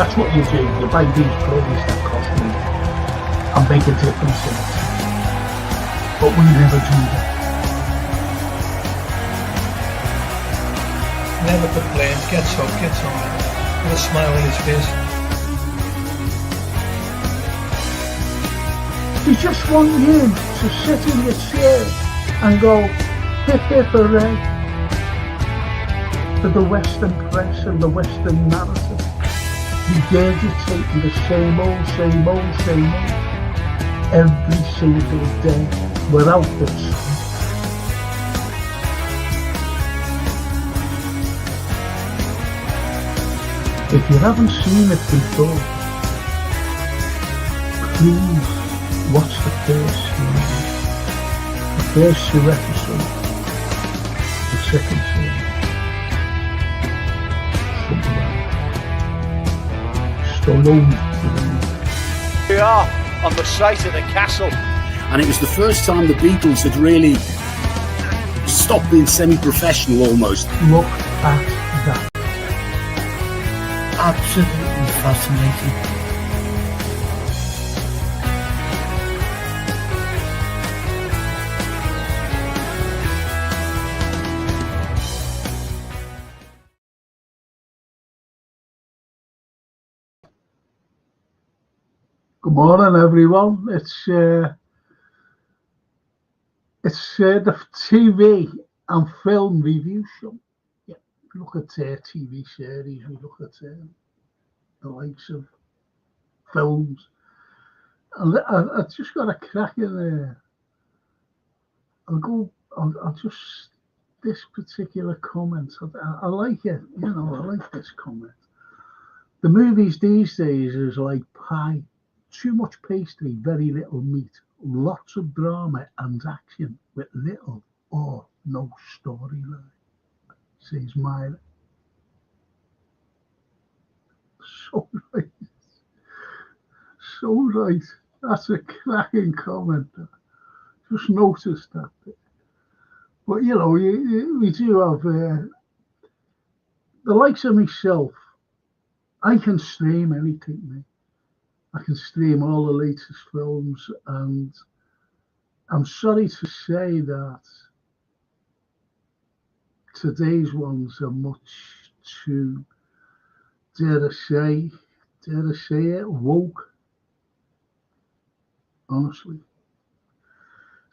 That's what you do. You buy these plays that cost money and make a difference in it. But we never do that. Never complains, gets up, gets on with a smile on his face. You just want you to sit in your chair and go, hip hip hooray, for the Western press and the Western narrative, regurgitating the same old, same old, same old, every single day, without this. If you haven't seen it before, please watch the first two episodes, the second season, something like Stallone. We are on the site of the castle. And it was the first time the Beatles had really stopped being semi-professional almost. Look at that. Absolutely fascinating. Good morning, everyone. It's the TV and film review show. Yeah, we look at TV series. We look at the likes of films. And I just got a crack in there. I'll just this particular comment. I like it. I like this comment. The movies these days is like pie. Too much pastry, very little meat, lots of drama and action with little or no storyline, says Myra. So right. So right. That's a cracking comment. Just noticed that bit. But we do have the likes of myself. I can stream anything, mate. I can stream all the latest films, and I'm sorry to say that today's ones are much too, dare I say it, woke, honestly.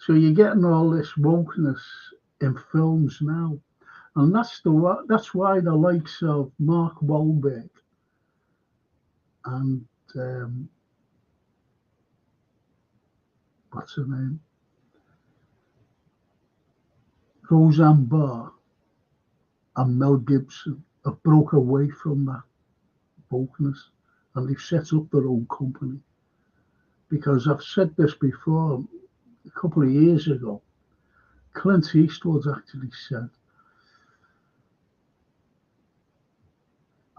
So you're getting all this wokeness in films now, and that's why the likes of Mark Wahlberg and what's her name? Roseanne Barr and Mel Gibson have broke away from that wokeness, and they've set up their own company. Because I've said this before, a couple of years ago, Clint Eastwood actually said,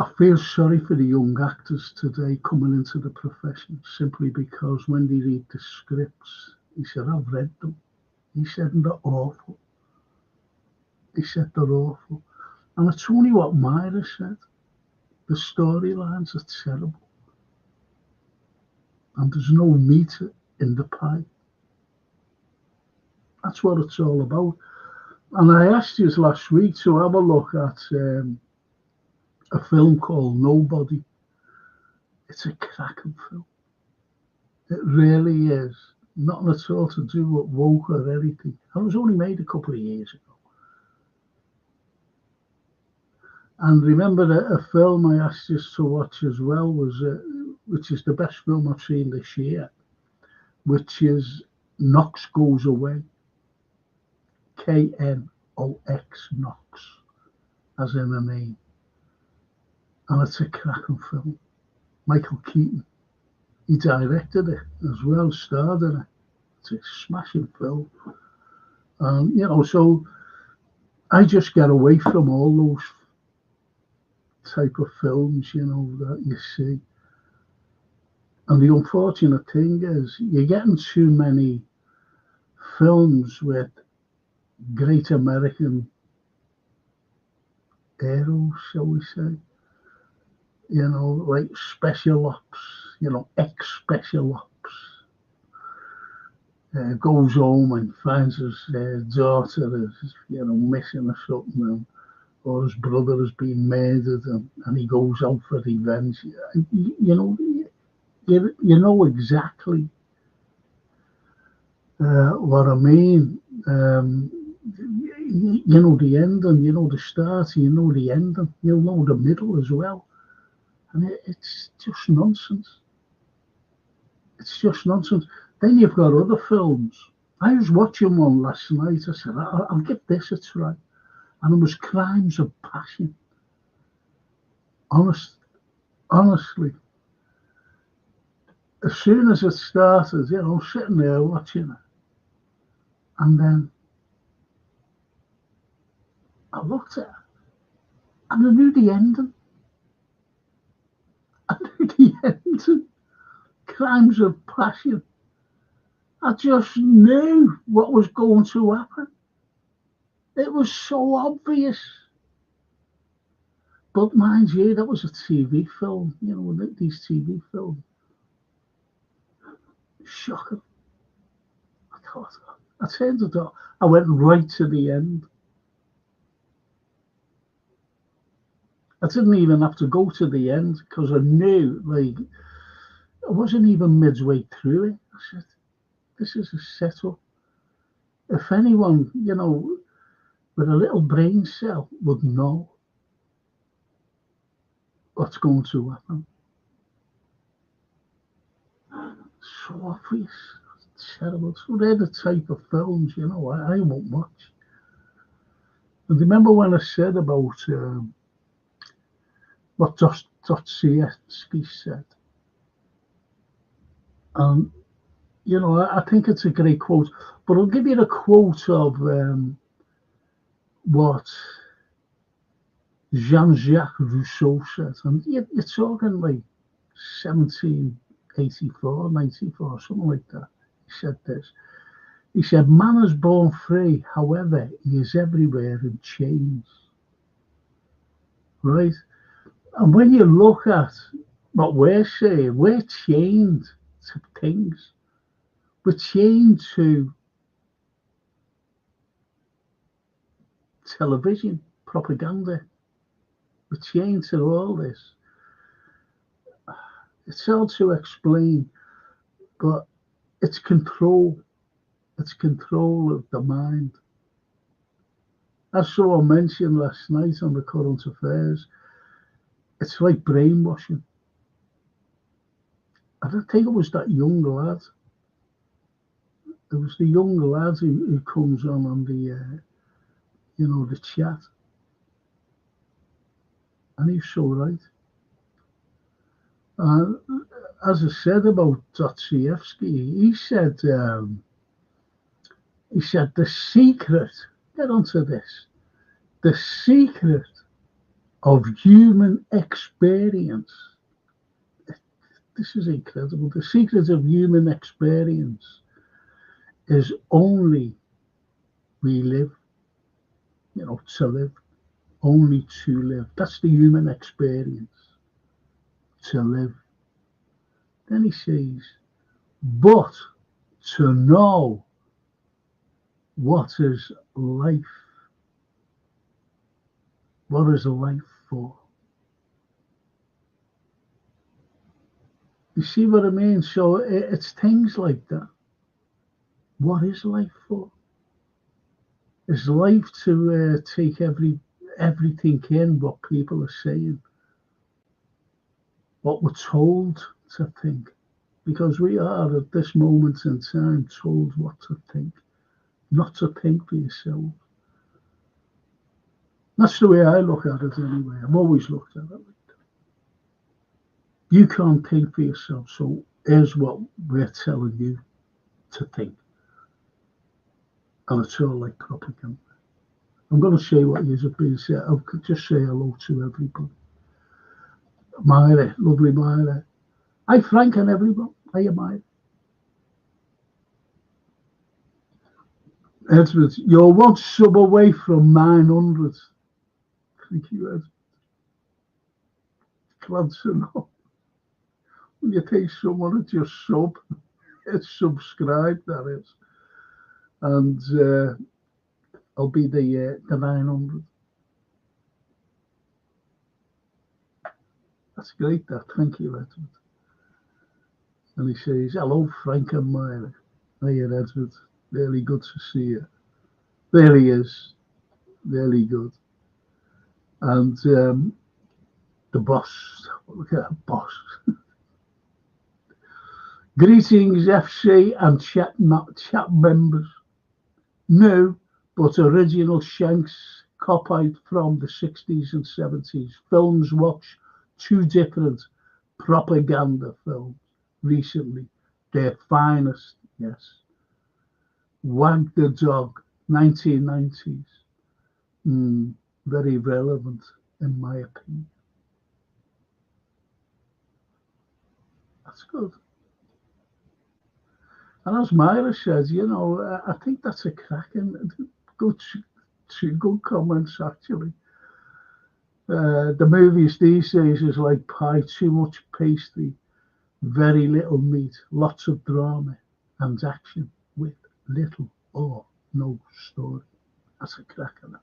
I feel sorry for the young actors today coming into the profession simply because when they read the scripts, he said, I've read them. He said, and they're awful. He said, they're awful. And it's only what Myra said. The storylines are terrible. And there's no meat in the pie. That's what it's all about. And I asked you last week to have a look at a film called Nobody. It's a cracking film. It really is. Nothing at all to do with woke or anything. And it was only made a couple of years ago. And remember a film I asked you to watch as well was, which is the best film I've seen this year, which is Knox Goes Away. K-N-O-X, Knox, as in a name. And it's a cracking film. Michael Keaton, he directed it as well, starred in it. It's a smashing film. So I just get away from all those type of films, that you see. And the unfortunate thing is you're getting too many films with great American heroes, shall we say. you know, like special ops, you know, ex-special ops. Goes home and finds his daughter is, you know, missing or something, or his brother has been murdered, and he goes out for revenge. You know, you know exactly what I mean. You know the ending, you know the start, you know the ending, you know the middle as well, and it's just nonsense. It's just nonsense. Then you've got other films. I was watching one last night. I said, I'll give this a try. And it was Crimes of Passion. Honestly, as soon as it started, you know, sitting there watching it, and then I looked at it, and I knew the ending. I knew the ending. Crimes of Passion. I just knew what was going to happen. It was so obvious. But mind you, that was a TV film, you know, these TV films. Shocking. I thought, I turned it off. I went right to the end. I didn't even have to go to the end because I knew, like, I wasn't even midway through it. I said, this is a setup. If anyone, you know, with a little brain cell would know what's going to happen. So obvious. It's terrible. So they're the type of films, you know, I won't watch. And remember when I said about what Dostoevsky said? You know, I think it's a great quote, but I'll give you the quote of what Jean-Jacques Rousseau said. And you're talking like 1784, 94, something like that. He said this. He said, man is born free, however, he is everywhere in chains. Right? And when you look at what we're saying, we're chained to things. We're chained to television, propaganda. We're chained to all this. It's hard to explain, but it's control. It's control of the mind. As someone mentioned last night on the current affairs, it's like brainwashing. I don't think it was that young lad. It was the young lad who comes on the, you know, the chat. And he's so right. As I said about Dostoevsky, he said the secret, get onto this, the secret of human experience. This is incredible. The secret of human experience is only we live, you know, to live, only to live. That's the human experience, to live. Then he says, but to know what is life. What is life for? You see what I mean? So it's things like that. What is life for? Is life to take everything in, what people are saying, what we're told to think? Because we are at this moment in time told what to think, not to think for yourself. That's the way I look at it anyway. I've always looked at it like that. You can't think for yourself, so here's what we're telling you to think. And it's all like propaganda. I'm going to say what you have been said. I'll just say hello to everybody. Myra, lovely Myra. Hi, Frank and everyone. Hiya, Myra. Edward, you're one sub away from 900. Thank you, Ed. lads, you know. When you take someone to just subscribe, that is. And I'll be the 900. That's great, that. Thank you, Edward. And he says, hello, Frank and Myra. Hiya, Edward. Really good to see you. There he is. Really good. And the boss. Look at that boss. Greetings, FC and chat members. New but original Shanks copied from the 60s and 70s. Films watch, two different propaganda films recently. Their finest, yes. Wag the Dog, 1990s. Very relevant, in my opinion. That's good. And as Myra says, you know, I think that's a cracking, good comments, actually. The movies these days is like pie, too much pastry, very little meat, lots of drama and action with little or no story. That's a cracker.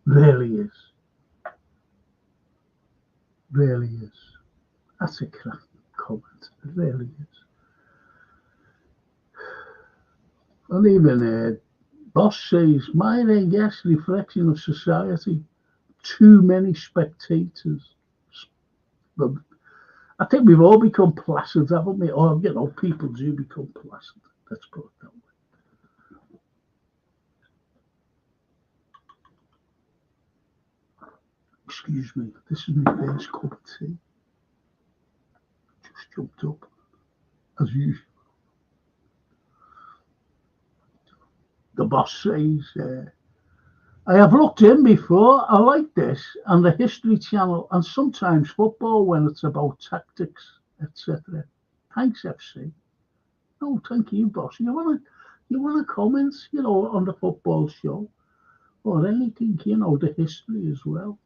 Really is. Really is. That's a cracking comment. It really is. And even Boss says, my yes, reflection of society, too many spectators. But I think we've all become placid, haven't we? Or, you know, people do become placid. Let's put it that way. Excuse me, this is my first cup of tea. Just jumped up, as usual. The boss says, I have looked in before. I like this and the History Channel and sometimes football when it's about tactics, etc. Thanks, FC. Oh, thank you, boss. You wanna comment, you know, on the football show or anything, you know, the history as well.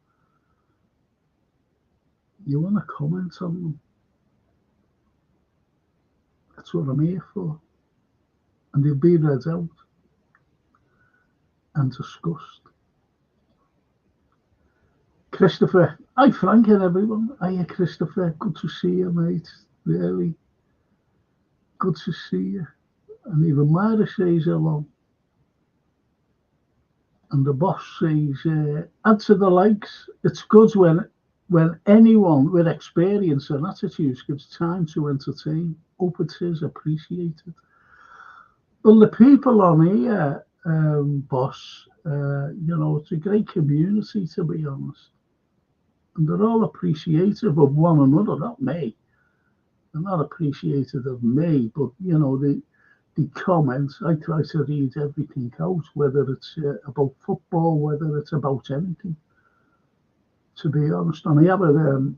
You wanna comment on them? That's what I'm here for. And they'll be read out and discussed. Christopher, hi Frank and everyone. Hiya Christopher, good to see you, mate. Really good to see you. And even Myra says hello. And the boss says, add to the likes. It's good when anyone with experience and attitudes gives time to entertain. Hope it is appreciated. Well, the people on here, boss, you know, it's a great community, to be honest. And they're all appreciative of one another, not me. They're not appreciative of me, but, you know, the comments, I try to read everything out, whether it's about football, whether it's about anything, to be honest. And I have a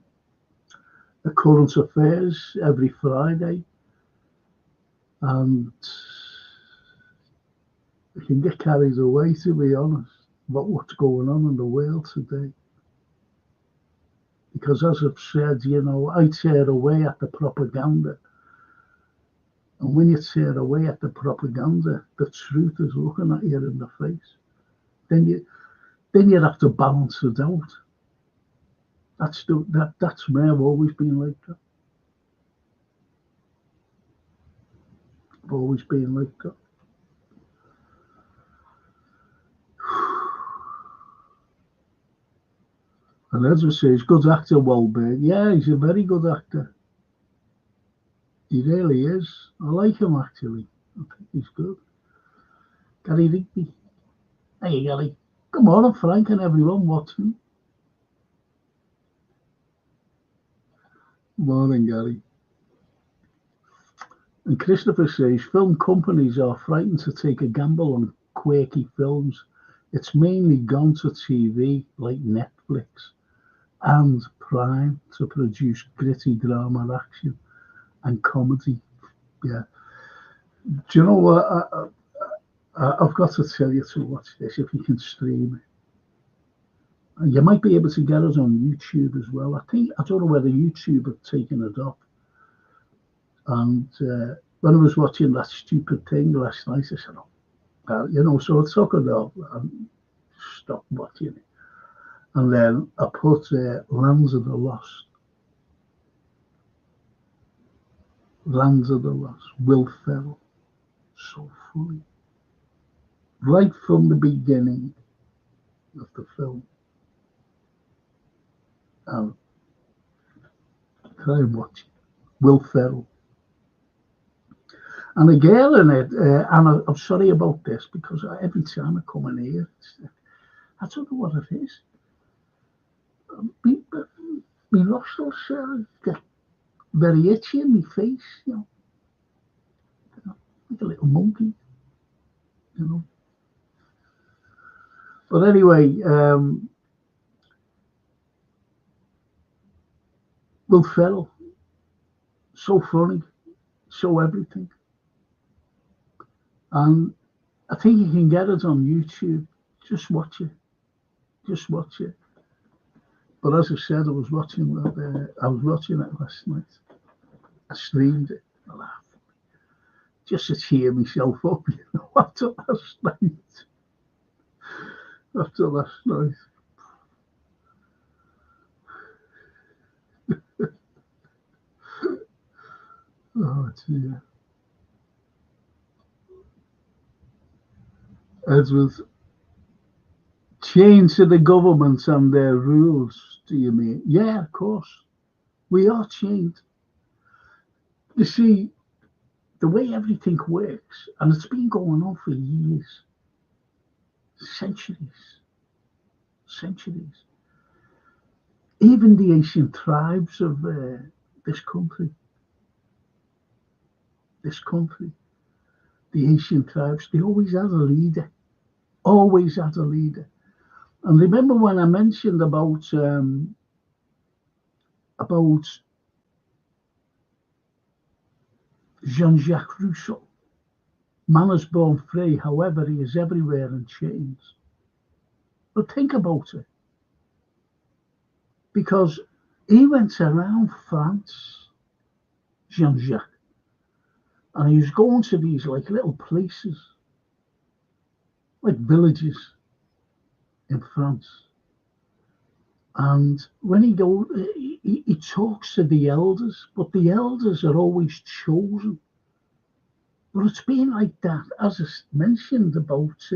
current affairs every Friday. And I can get carried away, to be honest, about what's going on in the world today. Because as I've said, you know, I tear away at the propaganda. And when you tear away at the propaganda, the truth is looking at you in the face. Then you have to balance it out. That's me. I've always been like that. I've always been like that. And Ezra says, good actor, Wahlberg. Yeah, he's a very good actor. He really is. I like him, actually. I think he's good. Gary Rigby. Hey, Gary. Good morning, Frank and everyone watching. Morning, Gary. And Christopher says, film companies are frightened to take a gamble on quirky films. It's mainly gone to TV, like Netflix and Prime, to produce gritty drama, action and comedy. Yeah. Do you know what? I've got to tell you to watch this if you can stream it. And you might be able to get it on YouTube as well. I don't know whether YouTube have taken it up. And when I was watching that stupid thing last night, I said, so I took it off and stopped watching it. And then I put Lands of the Lost. Lands of the Lost. Will Ferrell. So funny. Right from the beginning of the film. And try and watch it. Will Ferrell. And a girl in it, and I'm sorry about this because every time I come in here, I don't know what it is. My nostrils get very itchy in my face, like a little monkey. But anyway, Will Ferrell, so funny, so everything. And I think you can get it on YouTube. Just watch it. Just watch it. But as I said, I was watching it last night. I streamed it. I laughed. Just to cheer myself up, after last night. After last night. Oh dear. Edward, change to the government and their rules, do you mean? Yeah, of course. We are chained. You see, the way everything works, and it's been going on for years, centuries. Even the ancient tribes of this country, the ancient tribes, they always had a leader. Always had a leader. And remember when I mentioned about Jean-Jacques Rousseau? Man is born free, however, he is everywhere in chains. But think about it. Because he went around France, Jean-Jacques, and he was going to these like little places, like villages in France. And when he goes, he talks to the elders, but the elders are always chosen. But it's been like that, as I mentioned about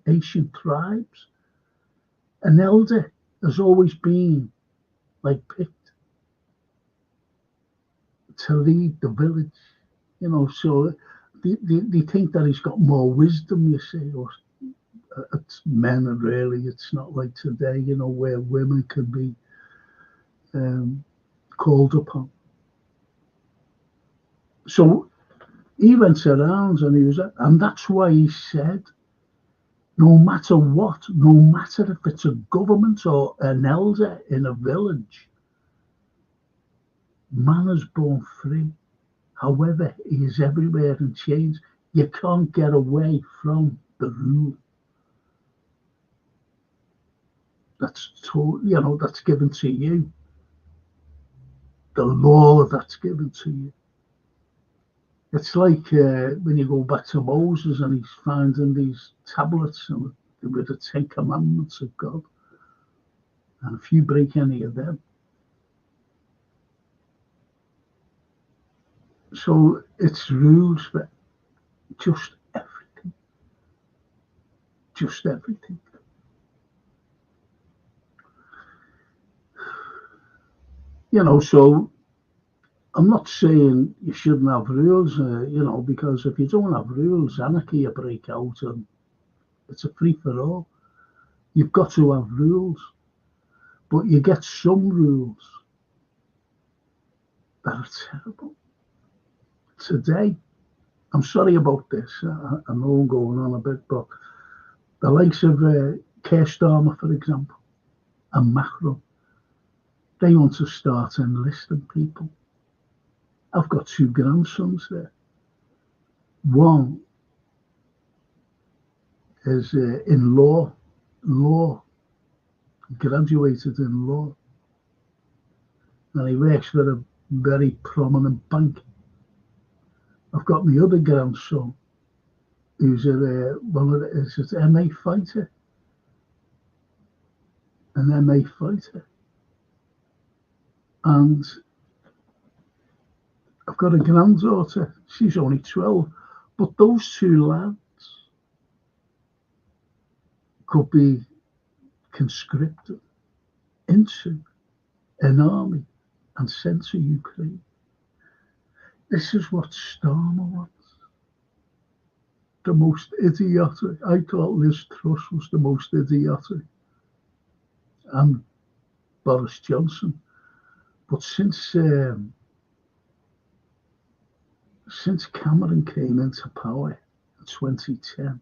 ancient tribes. An elder has always been like picked to lead the village, so they think that he's got more wisdom, you see, or it's men, really. It's not like today, where women can be called upon. So he went around and that's why he said, no matter what, no matter if it's a government or an elder in a village, man is born free. However, he is everywhere in chains. You can't get away from the rule. That's that's given to you. The law that's given to you. It's like when you go back to Moses and he's finding these tablets with the 10 Commandments of God. And if you break any of them, so it's rules for just everything. Just everything. So I'm not saying you shouldn't have rules, because if you don't have rules, anarchy will break out and it's a free-for-all. You've got to have rules, but you get some rules that are terrible. Today, I'm sorry about this, I know I'm going on a bit, but the likes of Keir Starmer, for example, and Macron, they want to start enlisting people. I've got 2 grandsons there. One is in law graduated in law, and he works for a very prominent bank. I've got my other grandson, who's is an MA fighter, and I've got a granddaughter. She's only 12, but those two lads could be conscripted into an army and sent to Ukraine. This is what Starmer wants. The most idiotic. I thought Liz Truss was the most idiotic, and Boris Johnson. But since Cameron came into power in 2010,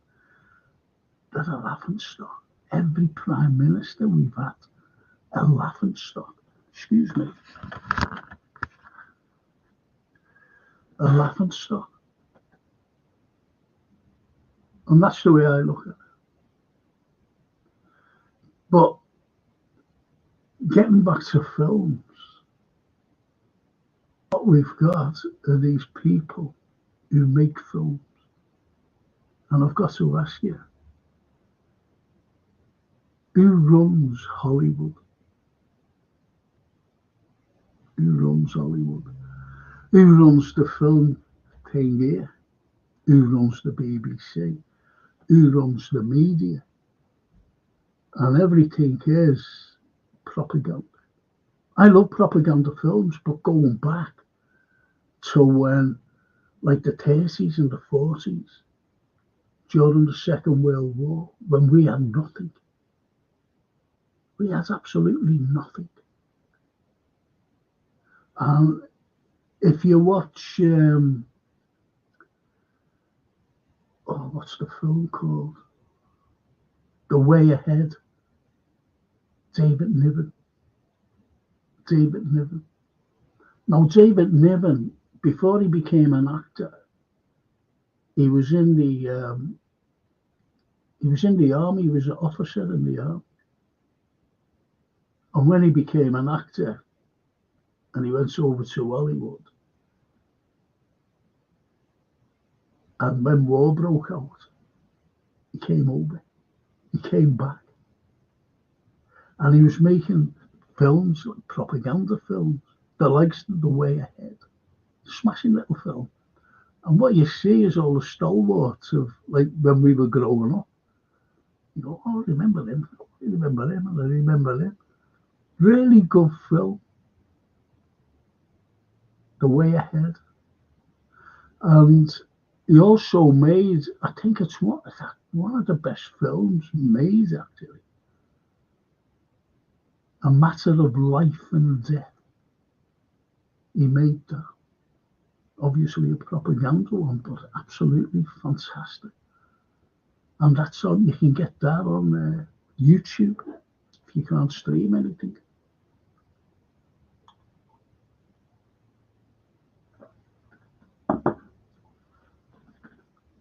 they're a laughing stock. Every prime minister we've had, a laughing stock. Excuse me. A laughing stock. And that's the way I look at it. But getting back to films, what we've got are these people who make films. And I've got to ask you, who runs Hollywood? Who runs Hollywood? Who runs the film thing here? Who runs the BBC? Who runs the media? And everything is propaganda. I love propaganda films, but going back to when, like the 30s and the 40s, during the Second World War, when we had nothing. We had absolutely nothing. And if you watch, what's the film called? The Way Ahead. David Niven. Now, David Niven, before he became an actor, he was in the army. He was an officer in the army. And when he became an actor, and he went over to Hollywood, and when war broke out, he came over. He came back. And he was making films, like propaganda films, the likes of The Way Ahead. Smashing little film. And what you see is all the stalwarts of, like, when we were growing up. You go, oh, I remember him, and I remember him. Really good film. The Way Ahead. And he also made, I think it's one of the best films made, actually. A Matter of Life and Death. He made that. Obviously a propaganda one, but absolutely fantastic. And that's on, you can get that on YouTube if you can't stream anything.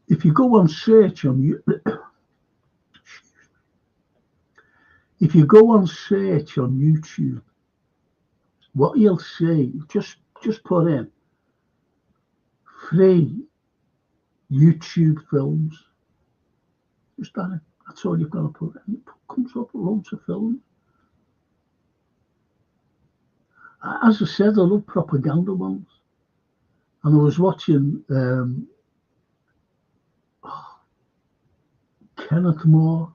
If you go on search on YouTube, what you'll see, just put in free YouTube films. Just that. That's all you've got to put in. It comes up with loads of films. As I said, I love propaganda ones. And I was watching Kenneth Moore,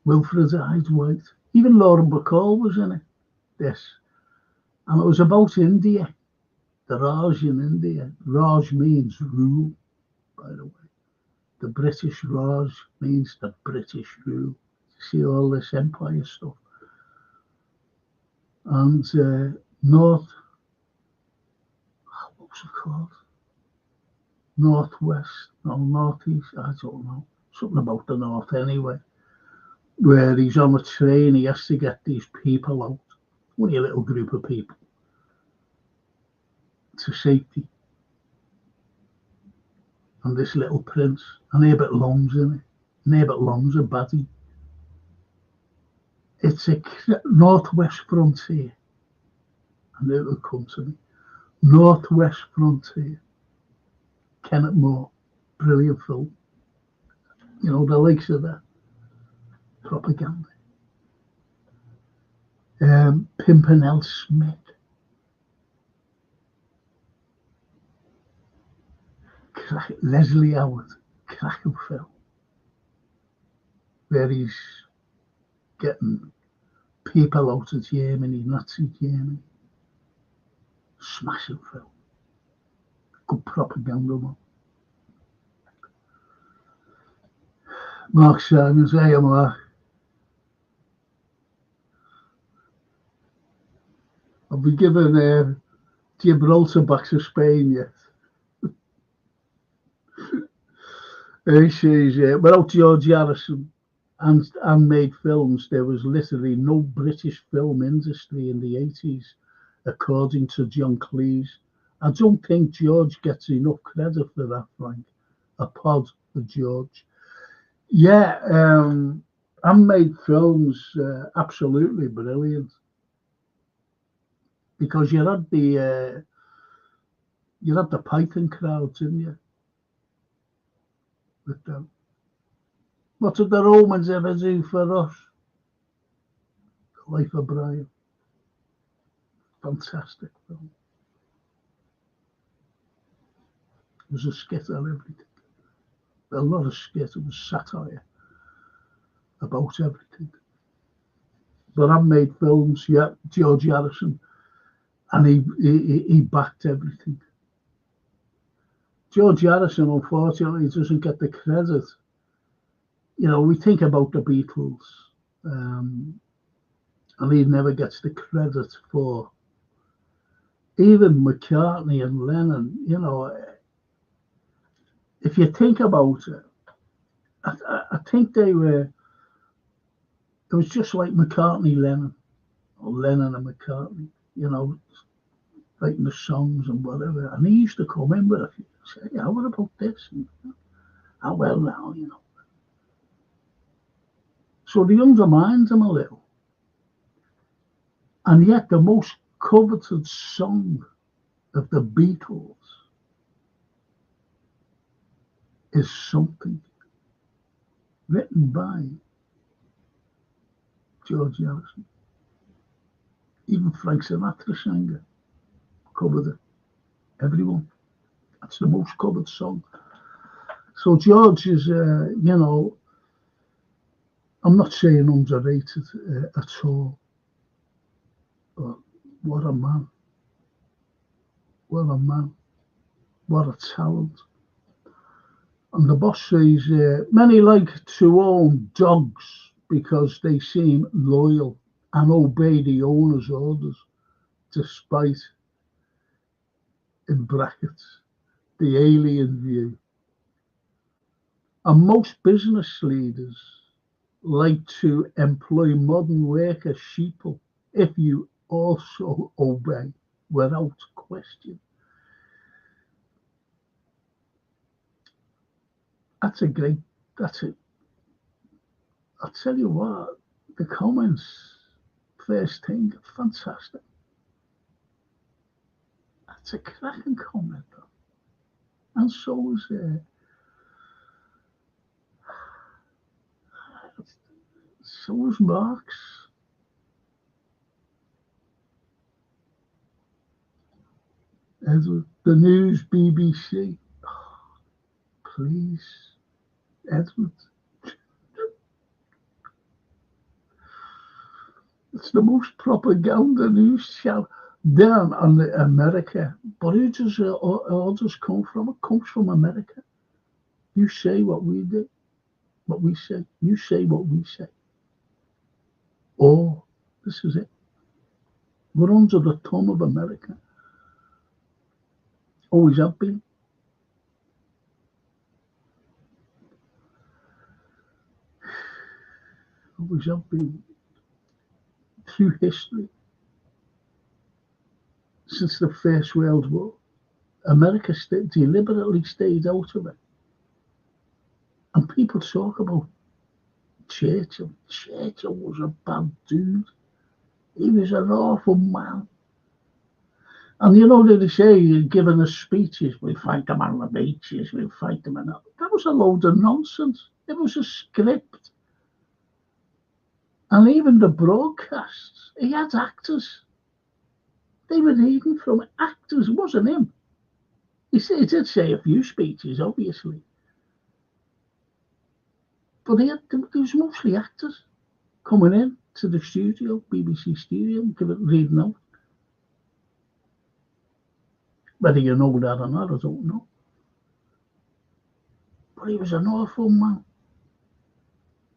Wilfred Hyde-White, even Lauren Bacall was in it. This, and it was about India, the Raj in India. Raj means rule, by the way. The British Raj means the British rule. You see all this empire stuff. And what was it called? Northwest, no, Northeast, I don't know. Something about the North anyway. Where he's on a train, he has to get these people out, only a little group of people, to safety. And this little prince, and Herbert Long's in it. And Herbert Long's a baddie. It's a Northwest Frontier. I knew it would come to me. Northwest Frontier. Kenneth Moore. Brilliant film. You know, the likes of that. Propaganda. Pimpernel Smith. Leslie Howard. Cracking film. Where he's getting people out of Germany, Nazi Germany. Smashing film. Good propaganda one. Mark Simon's AMR. Have we given Gibraltar back to Spain yet? He says, without George Harrison and made films, there was literally no British film industry in the 80s, according to John Cleese. I don't think George gets enough credit for that, Frank. A pod for George. Yeah, handmade films, absolutely brilliant. Because you had the Python crowd, didn't you? With them. What did the Romans ever do for us? The Life of Brian. Fantastic film. It was a skit on everything. Well, not a skit, it was satire about everything. But I've made films, yeah, George Harrison, and he backed everything. George Harrison, unfortunately, doesn't get the credit. You know, we think about the Beatles, and he never gets the credit for even McCartney and Lennon. You know, if you think about it, I think they were. It was just like McCartney, Lennon, or Lennon and McCartney. You know, writing the songs and whatever. And he used to come in with a few, say, "Yeah, what about this?" And, "How well now?" You know. So they undermined him a little. And yet the most coveted song of the Beatles is Something, written by George Harrison. Even Frank Sinatra sang it, covered it. Everyone. That's the most covered song. So George is, you know, I'm not saying underrated at all. But what a man. What a man. What a talent. And the boss says, many like to own dogs because they seem loyal and obey the owner's orders, despite, in brackets, the alien view. And most business leaders like to employ modern worker sheeple if you also obey without question. That's it. I'll tell you what, the comments, first thing, fantastic. That's a cracking comment, though. And so is Mark's. Edward, the news, BBC. Oh, please, Edward. It's the most propaganda news channel down on the America. But who does orders come from? It comes from America. You say what we do, what we say. You say what we say. Oh, this is it. We're under the thumb of America. Always have been. Always have been. Through history, since the First World War, America deliberately stayed out of it. And people talk about Churchill. Churchill was a bad dude. He was an awful man. And you know, they say, giving us speeches, we fight them on the beaches, we fight them. And that was a load of nonsense. It was a script. And even the broadcasts, he had actors. They were reading from actors, it wasn't him. He did say a few speeches, obviously. But there was mostly actors coming in to the studio, BBC studio, reading out. Whether you know that or not, I don't know. But he was an awful man.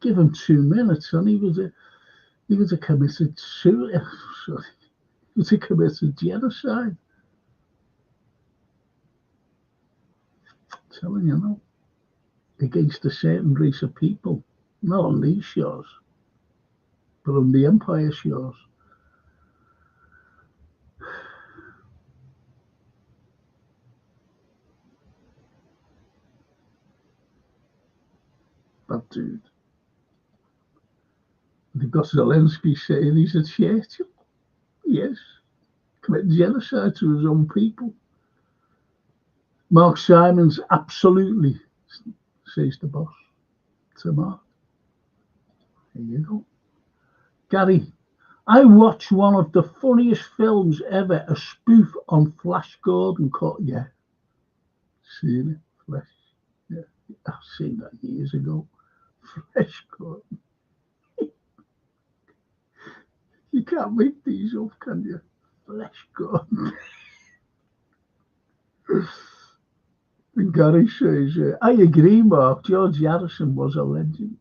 Give him 2 minutes, and he was a committed suicide. He was a committed genocide. I'm telling you now, against a certain race of people, not on these shores, but on the Empire shores. That dude. They've got Zelensky saying he's a Churchill. Yes. Committing genocide to his own people. Mark Simons absolutely, says the boss to Mark. There you go. Gary, I watched one of the funniest films ever, a spoof on Flash Gordon called, yeah. Seen it, Flash. Yeah, I've seen that years ago. Flash Gordon. You can't make these up, can you? Flash Gordon. And Gary says, I agree, Mark. George Harrison was a legend.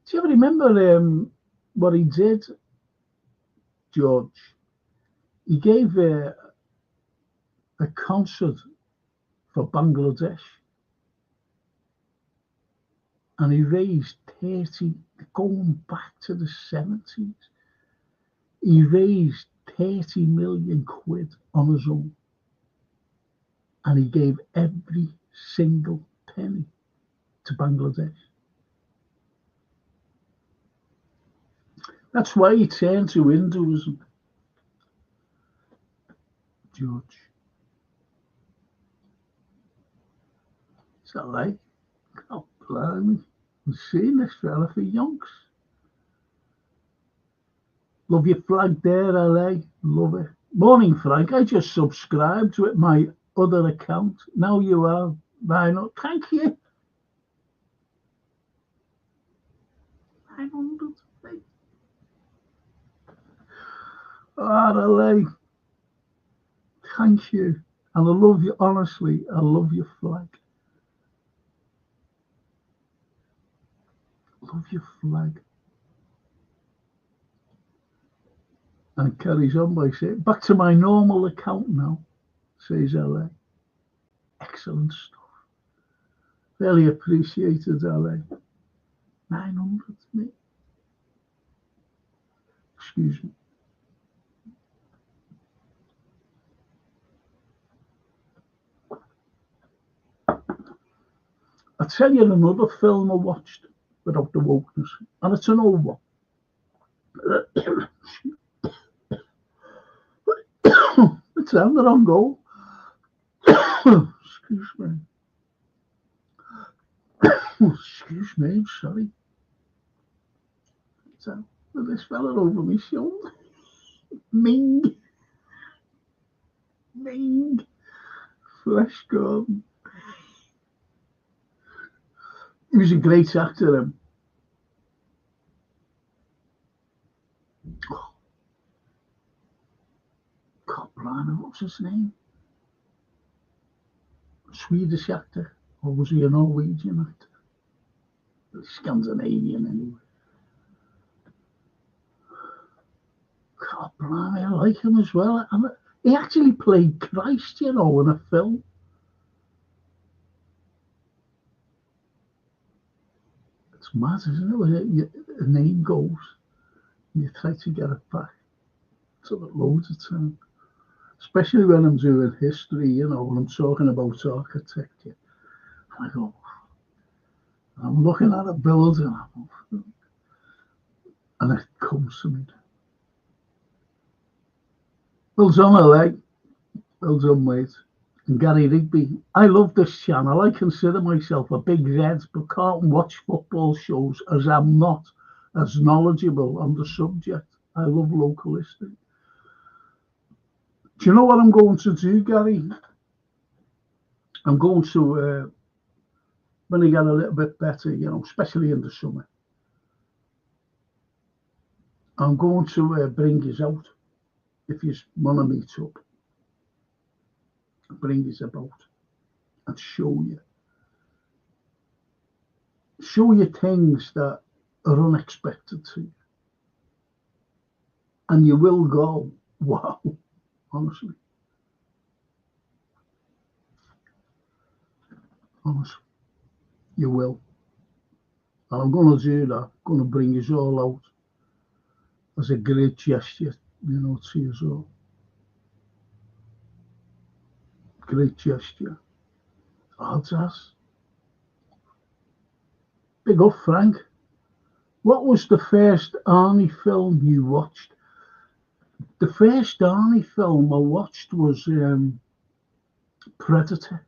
Do you ever remember what he did, George? He gave a concert for Bangladesh. And he raised 30, going back to the 70s. He raised 30 million quid on his own. And he gave every single penny to Bangladesh. That's why he turned to Hinduism. George. Is that right? God blimey. I've seen this fella for yonks. Love your flag there, LA. Love it. Morning, Frank. I just subscribed with my other account. Now you are. Why not? Thank you. 900. LA. Thank you. And I love you, honestly. I love your flag. Love your flag. And it carries on by saying, back to my normal account now, says LA. Excellent stuff. Really appreciated, LA. 900, mate. Excuse me. I'll tell you another film I watched without the wokeness, and it's an old one. It's on the wrong goal. Excuse me. Excuse me, I'm sorry. So, this fella over my shoulder. Ming. Flash Gordon. He was a great actor. God, blimey, what's his name? Swedish actor, or was he a Norwegian actor? Scandinavian, anyway. God, blimey, I like him as well. And he actually played Christ, you know, in a film. It's mad, isn't it? When a name goes, and you try to get it back. It's loads of time. Especially when I'm doing history, you know, when I'm talking about architecture. And I go, I'm looking at a building and it comes to me. Well done, LA. Well done, mate. And Gary Rigby. I love this channel. I consider myself a big red, but can't watch football shows as I'm not as knowledgeable on the subject. I love local history. Do you know what I'm going to do, Gary? I'm going to, when I get a little bit better, especially in the summer, I'm going to bring you out if you want to meet up. Bring you about and show you things that are unexpected to you. And you will go, wow, honestly. Honestly, you will. And I'm going to do that. I'm going to bring you all out as a great gesture, to you all. Great gesture. Oh, Jazz. Big up, Frank. What was the first Arnie film you watched? The first Arnie film I watched was Predator.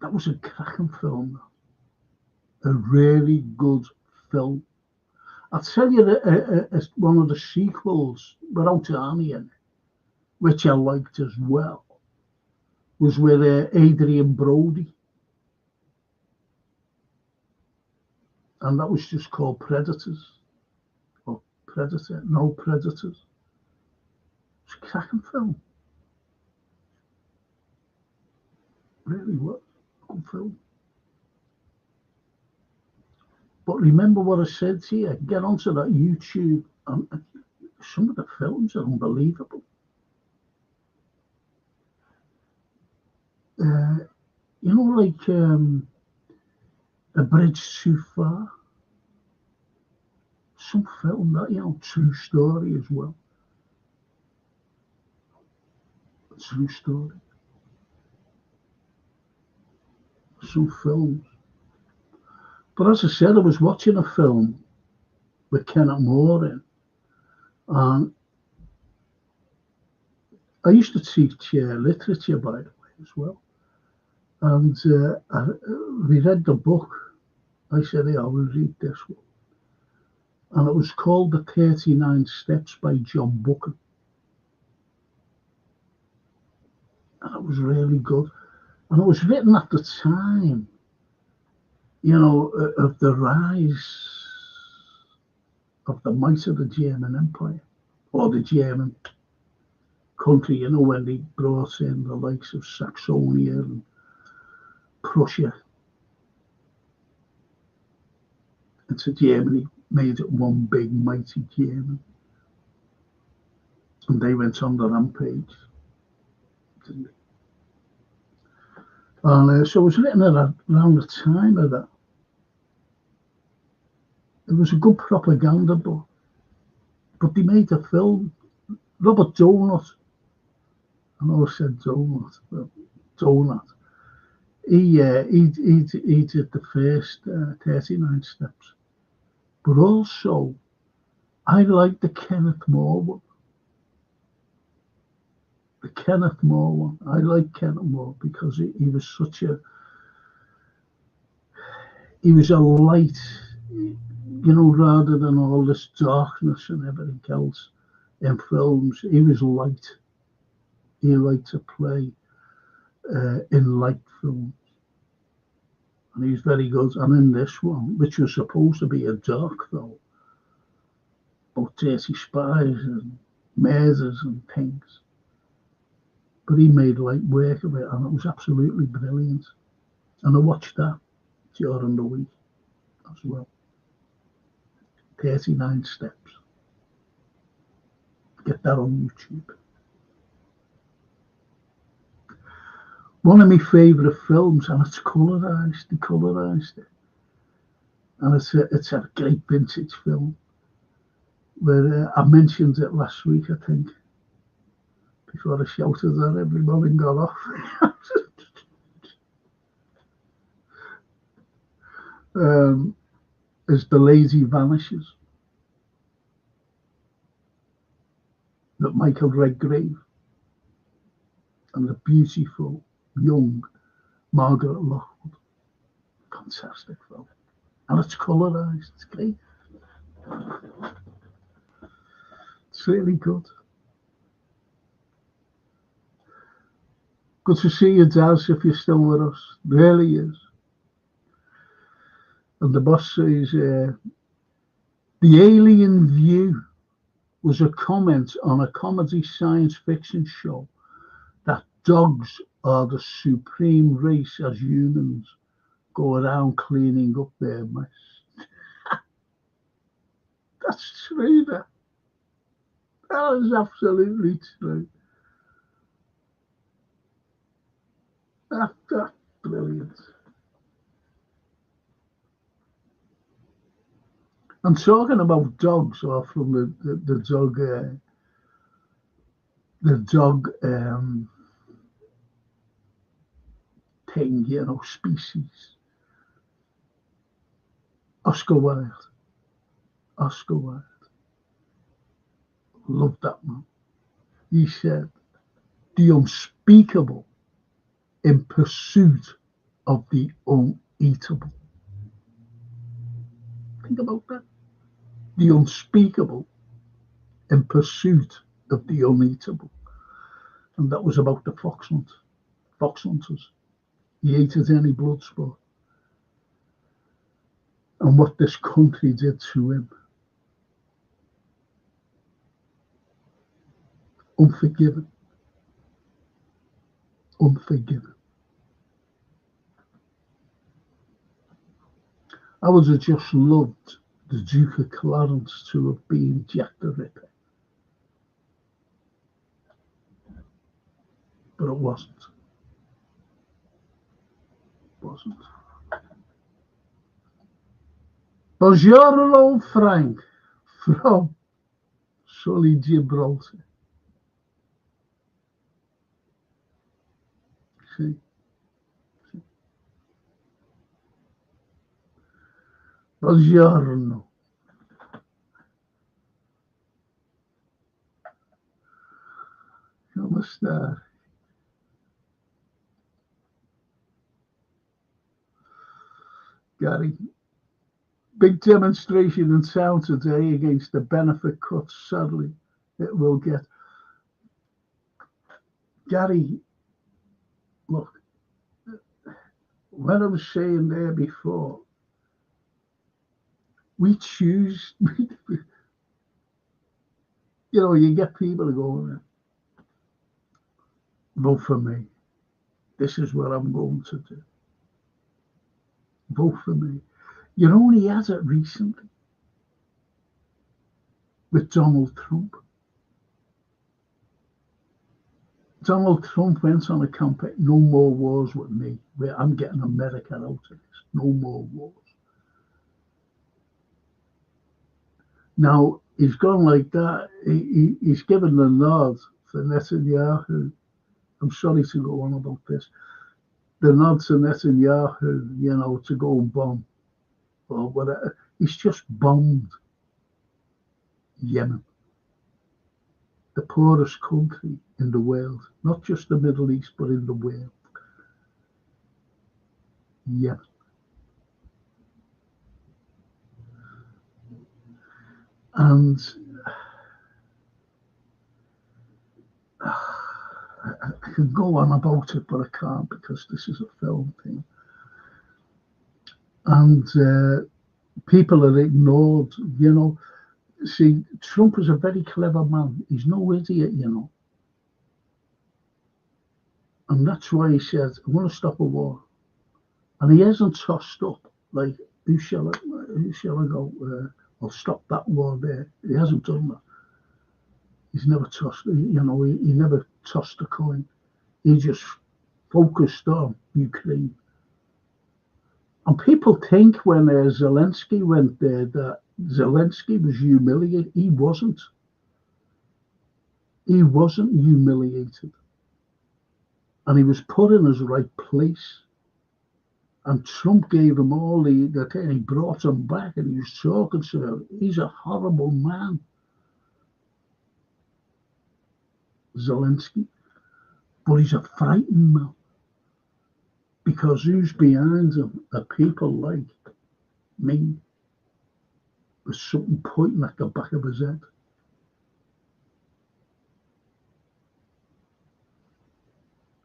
That was a cracking film. A really good film. I'll tell you that one of the sequels without Arnie in it, which I liked as well, was with Adrian Brody. And that was just called Predators. Or Predator. No, Predators. It's a cracking film. Really was. Good film. But remember what I said to you. Get onto that YouTube. And some of the films are unbelievable. Like A Bridge Too Far. Some film that, true story as well. True story. Some films. But as I said, I was watching a film with Kenneth Moore in. And I used to teach literature, by the way, as well. And we read the book. I said, I will read this one. And it was called The 39 Steps by John Buchan. And it was really good. And it was written at the time, of the rise of the might of the German Empire, or the German country, when they brought in the likes of Saxonia and Prussia into Germany, made it one big mighty Germany. And they went on the rampage, didn't they? And so it was written around the time of that. It was a good propaganda book. But they made a film. Robert Donut, I know I said Donut, but Donut. He did the first 39 steps. But also, I like the Kenneth Moore one. The Kenneth Moore one. I like Kenneth Moore because he was he was a light, rather than all this darkness and everything else in films. He was light. He liked to play in light films. And he's very good. And in this one, which was supposed to be a dark film, about dirty spies and murders and things. But he made light work of it, and it was absolutely brilliant. And I watched that during the week as well. 39 Steps. Get that on YouTube. One of my favourite films, and it's colourised. They colourised it. And it's a great vintage film. Where I mentioned it last week, I think, before I shouted at everyone and got off. as the lady vanishes, that Michael Redgrave and the beautiful young Margaret Lockwood. Fantastic film. And it's colorised. It's great. It's really good. Good to see you, Daz, if you're still with us. Really is. And the boss says, the alien view was a comment on a comedy science fiction show that dogs are the supreme race as humans go around cleaning up their mess. That's true, that is absolutely true. That's brilliant. I'm talking about dogs, or from the dog thing, species. Oscar Wilde. Loved that man. He said, the unspeakable in pursuit of the uneatable. Think about that. The unspeakable in pursuit of the uneatable. And that was about the fox hunters. He hated any blood sport. And what this country did to him. Unforgiven. I would have just loved the Duke of Clarence to have been Jack the Ripper. But it wasn't. Buongiorno, Frank, from sunny Gibraltar. See? Buongiorno. Come sta? Gary, big demonstration in town today against the benefit cuts. Sadly, it will get. Gary, look, when I was saying there before, we choose, you get people going, vote for me. This is what I'm going to do. Vote for me. You only had it recently with Donald Trump. Donald Trump went on a campaign, no more wars with me. I'm getting America out of this. No more wars. Now, he's gone like that. He's given the nod for Netanyahu. I'm sorry to go on about this. The nod to Netanyahu, to go and bomb or whatever. He's just bombed Yemen, the poorest country in the world, not just the Middle East, but in the world. Yemen. And I can go on about it, but I can't because this is a film thing. And people are ignored, See, Trump is a very clever man. He's no idiot, And that's why he said, I want to stop a war. And he hasn't tossed up, like, who shall I go? I'll stop that war there. He hasn't done that. He's never tossed, he never tossed a coin. He just focused on Ukraine. And people think when Zelensky went there that Zelensky was humiliated. He wasn't. He wasn't humiliated. And he was put in his right place. And Trump gave him all the thing. He brought him back and he was talking to him. He's a horrible man, Zelensky. But he's a frightening man. Because who's behind him are people like me with something pointing at the back of his head.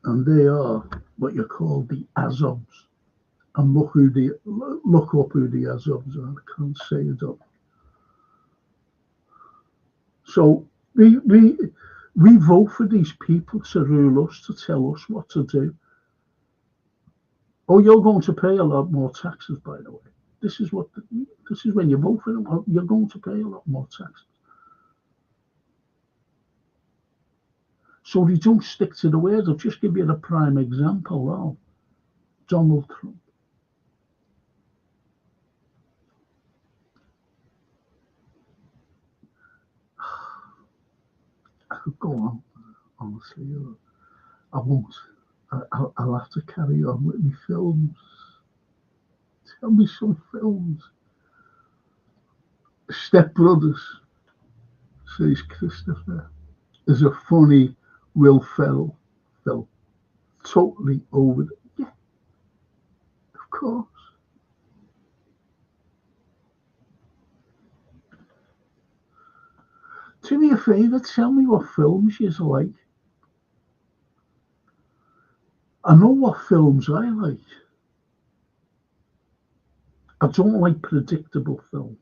And they are what you call the Azovs. And look up who the Azovs are. I can't say it up. So we vote for these people to rule us, to tell us what to do. Oh, you're going to pay a lot more taxes, by the way. This is when you vote for them. You're going to pay a lot more taxes. So they don't stick to the words. I'll just give you the prime example now. Donald Trump. I could go on, honestly. I won't. I'll have to carry on with my films. Tell me some films. Step Brothers, says Christopher, is a funny Will Ferrell film. Totally over the... Yeah, of course. Do me a favour, tell me what films you like. I know what films I like. I don't like predictable films.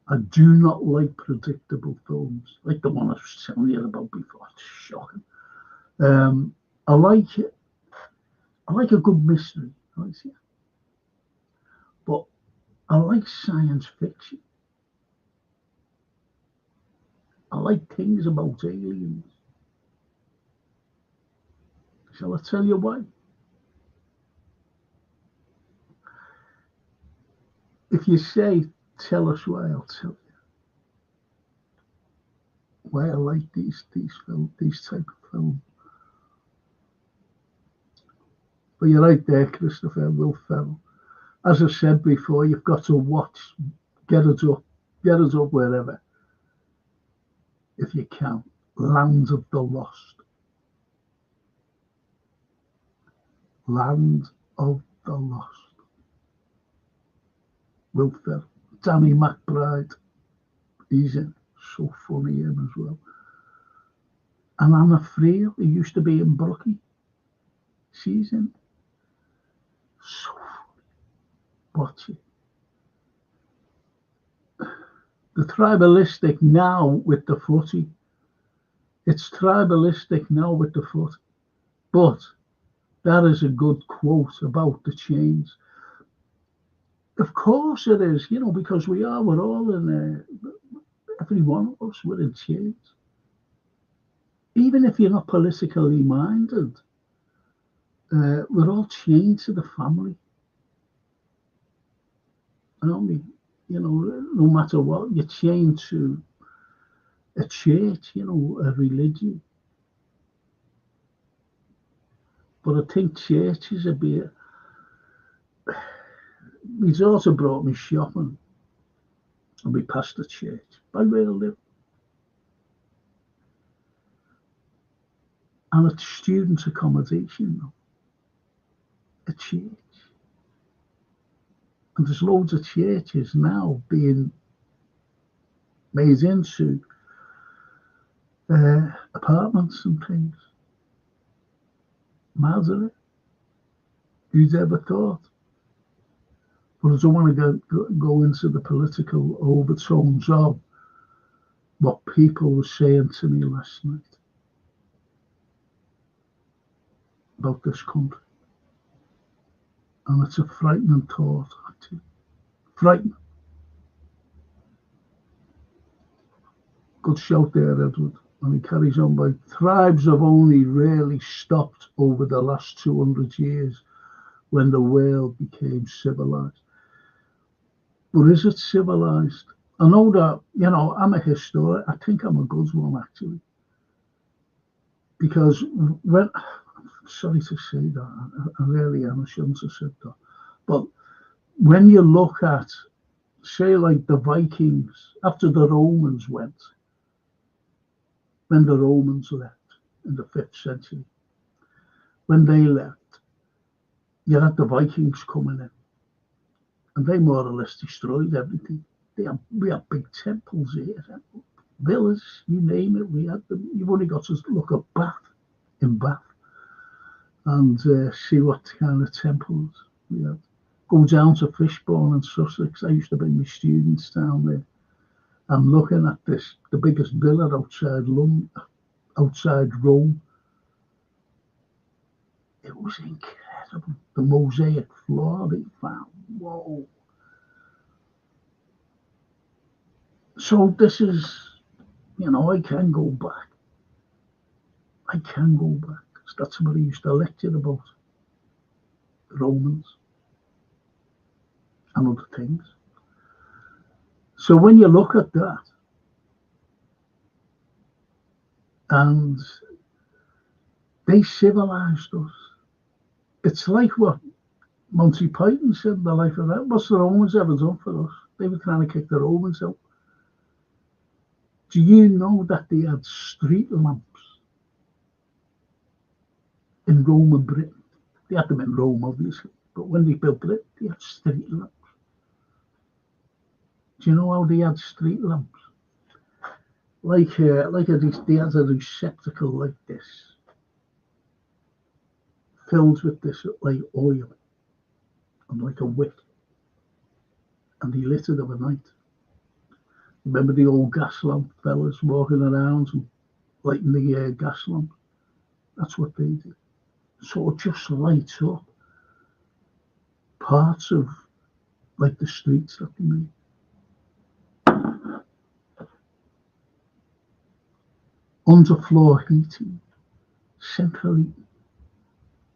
I do not like predictable films, like the one I was telling you about before. It's shocking. I like a good mystery, right? But I like science fiction. I like things about aliens. Shall I tell you why? If you say, tell us why, I'll tell you. Why I like these type of films. But you're right there, Christopher, Will Ferrell. As I said before, you've got to watch, get it up wherever, if you can. Land of the Lost. Land of the Lost. Will Ferrell. Danny McBride. He's in. So funny, him as well. And Anna Friel, who used to be in Bucky. She's in. So funny. Watch it. The tribalistic now with the footy. It's tribalistic now with the footy. But that is a good quote about the chains. Of course it is, because we're all in every one of us, we're in chains. Even if you're not politically minded, we're all chained to the family. No matter what, you're chained to a church, a religion. But I think churches are being... My daughter brought me shopping and we passed the church by where I live. And it's student accommodation now. A church. And there's loads of churches now being made into apartments and things. Mad, isn't it? Who'd ever thought? But I don't want to go into the political overtones of what people were saying to me last night about this country. And it's a frightening thought, actually. Frightening. Good shout there, Edward. And he carries on by, tribes have only really stopped over the last 200 years when the world became civilized. But is it civilized? I know that, I'm a historian. I think I'm a good one, actually. Because sorry to say that. I really am. I shouldn't have said that. But when you look at, say, like the Vikings, after the Romans went, when the Romans left in the 5th century, when they left, you had the Vikings coming in, and they more or less destroyed everything. We had big temples here, villas, you name it. We had them. You've only got to look at Bath and see what kind of temples we had. Go down to Fishbourne in Sussex. I used to bring my students down there. I'm looking at this, the biggest villa outside Rome. It was incredible. The mosaic floor they found. Whoa. So this is, I can go back. That's what I used to lecture about. The Romans and other things. So when you look at that, and they civilized us, it's like what Monty Python said in The Life of That. What's the Romans ever done for us? They were trying to kick the Romans out. Do you know that they had street lamps in Rome and Britain? They had them in Rome, obviously, but when they built Britain, they had street lamps. Do you know how they had street lamps? They had a receptacle like this, filled with this like oil and like a wick, and they lit it overnight. Remember the old gas lamp fellas walking around and lighting the gas lamp? That's what they did. So it just lights up parts of like the streets that they made. Underfloor heating, central heating.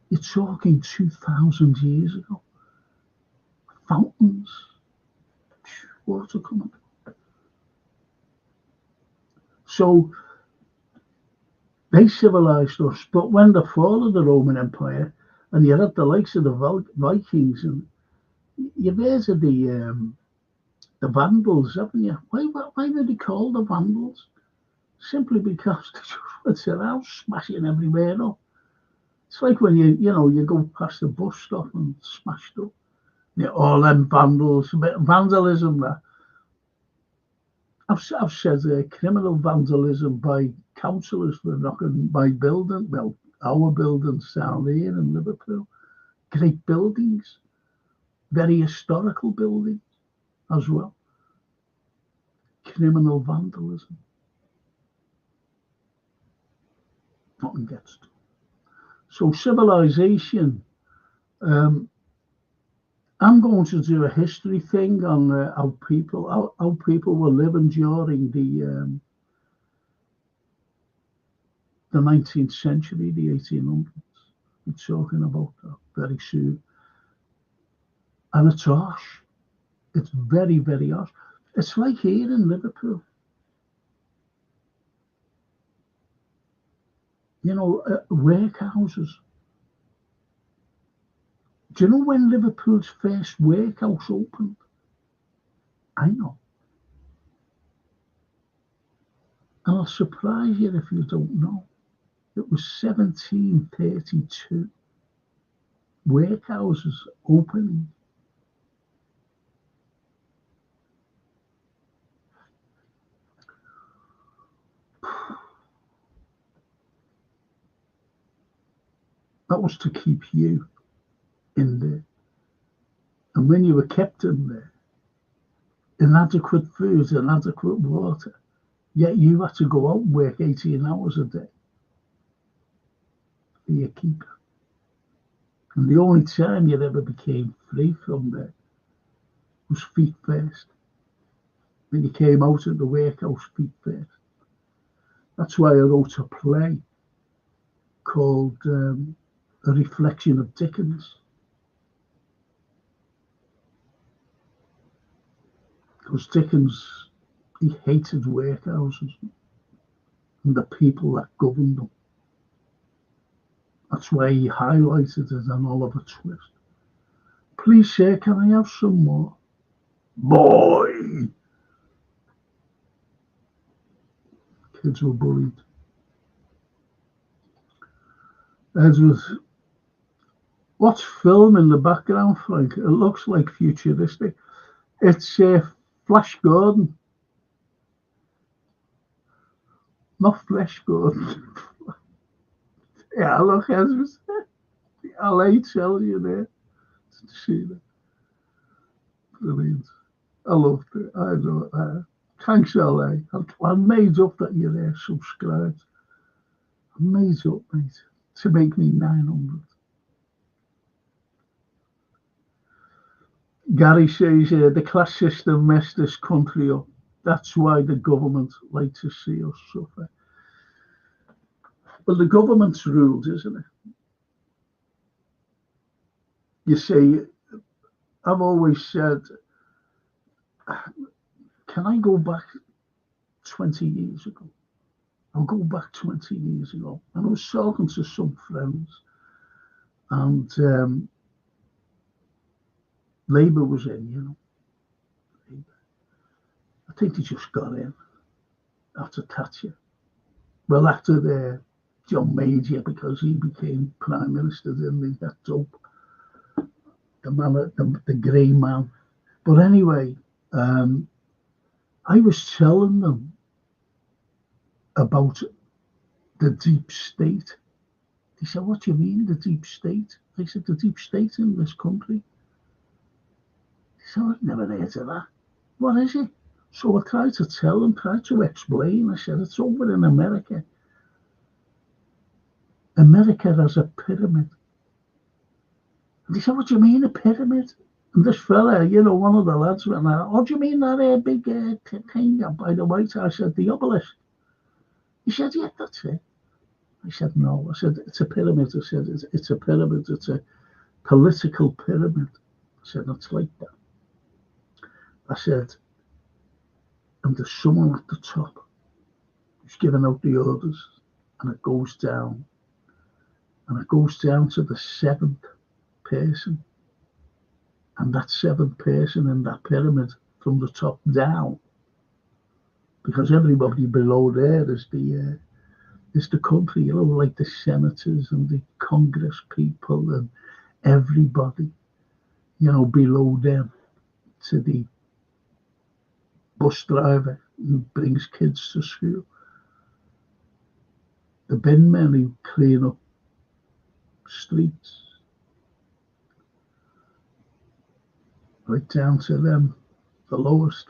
You're talking 2,000 years ago. Fountains, water coming. So they civilized us, but when the fall of the Roman Empire, and you had the likes of the Vikings, and you've heard of the Vandals, haven't you? Why were they called the Vandals? Simply because they just went around smashing everywhere up. It's like when you go past the bus stop and smashed up. All them vandals, a bit of vandalism there. I've said criminal vandalism by councillors for knocking my building, well, our buildings down here in Liverpool. Great buildings, very historical buildings as well. Criminal vandalism. Nothing gets to. So civilization, I'm going to do a history thing on how people were living during the 19th century, the 1800s. We're talking about that very soon. And it's harsh. It's very, very harsh. It's like here in Liverpool. Workhouses. Do you know when Liverpool's first workhouse opened? I know. And I'll surprise you if you don't know. It was 1732. Workhouses opening. That was to keep you in there. And when you were kept in there, inadequate food, inadequate water, yet you had to go out and work 18 hours a day for your keep. And the only time you ever became free from there was feet first. When you came out of the workhouse, feet first. That's why I wrote a play called A Reflection of Dickens. Because Dickens, he hated workhouses and the people that governed them. That's why he highlighted it on Oliver Twist. Please, sir, can I have some more? Boy! Kids were bullied. What's film in the background, Frank? It looks like futuristic. It's Flash Gordon. Not Flash Gordon. Yeah, look, Ezra. I'll tell you there. See that. Brilliant. I loved it. I know it. Thanks, LA. I'm made up that you're there subscribed. I'm made up, mate, to make me 900. Gary says the class system messed this country up. That's why the government like to see us suffer. Well, the government's ruled, isn't it? You see, I've always said, can I go back 20 years ago? I'll go back 20 years ago. And I was talking to some friends, and Labour was in, you know. I think they just got in after Thatcher. Well, after John Major, because he became Prime Minister, didn't he? That dope. The man, the grey man. But anyway, I was telling them about the deep state. They said, what do you mean, the deep state? I said, the deep state in this country. They said, I've never heard of that. What is it? So I tried to tell them, tried to explain. I said, it's over in America. America has a pyramid. And they said, what do you mean, a pyramid? And this fella, you know, one of the lads went like, oh, do you mean that big thing by the White House? I said, the obelisk. He said, yeah, that's it. I said, no. I said, it's a pyramid. I said, it's a pyramid. It's a political pyramid. I said, it's like that. I said, and there's someone at the top who's giving out the orders, and it goes down. And it goes down to the seventh person. And that seventh person in that pyramid from the top down, because everybody below there is the country, you know, like the senators and the Congress people and everybody, you know, below them, to the bus driver who brings kids to school, the bin men who clean up streets, right down to them, the lowest.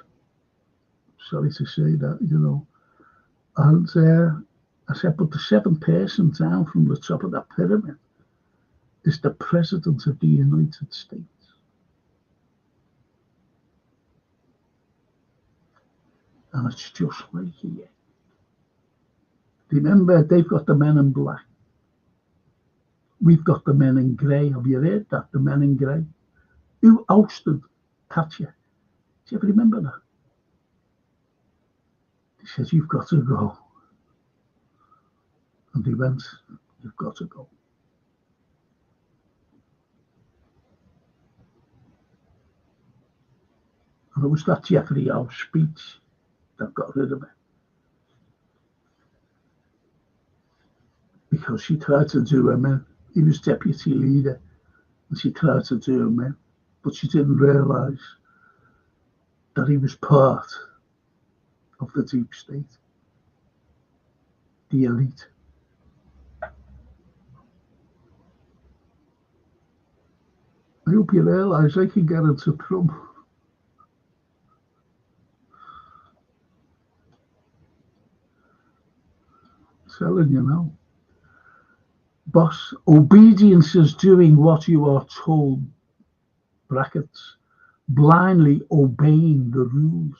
Sorry to say that, you know. And I said, but the seventh person down from the top of that pyramid is the President of the United States. And it's just like here. Remember, they've got the men in black. We've got the men in grey. Have you heard that? The men in grey. Who ousted Thatcher? Do you ever remember that? He says, you've got to go. And he went, you've got to go. And it was that Jeffrey House speech that got rid of it. Because she tried to do him in. He was deputy leader, and she tried to do him in. But she didn't realise that he was part of the deep state, the elite. I hope you realise I can get into trouble. Telling you now. Boss, obedience is doing what you are told, brackets, blindly obeying the rules,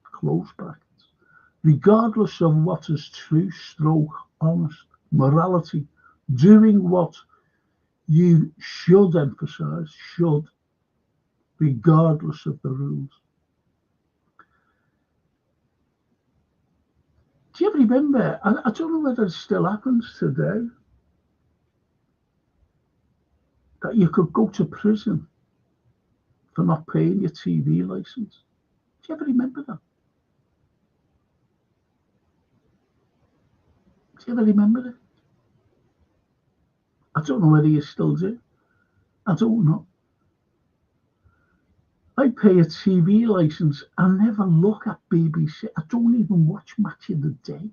close brackets, regardless of what is true, stroke, honest, morality, doing what you should emphasize, should, regardless of the rules. Do you ever remember, I don't know whether it still happens today, that you could go to prison for not paying your TV license. Do you ever remember that? Do you ever remember it? I don't know whether you still do. I don't know. I pay a TV license. I never look at BBC. I don't even watch Match of the Day.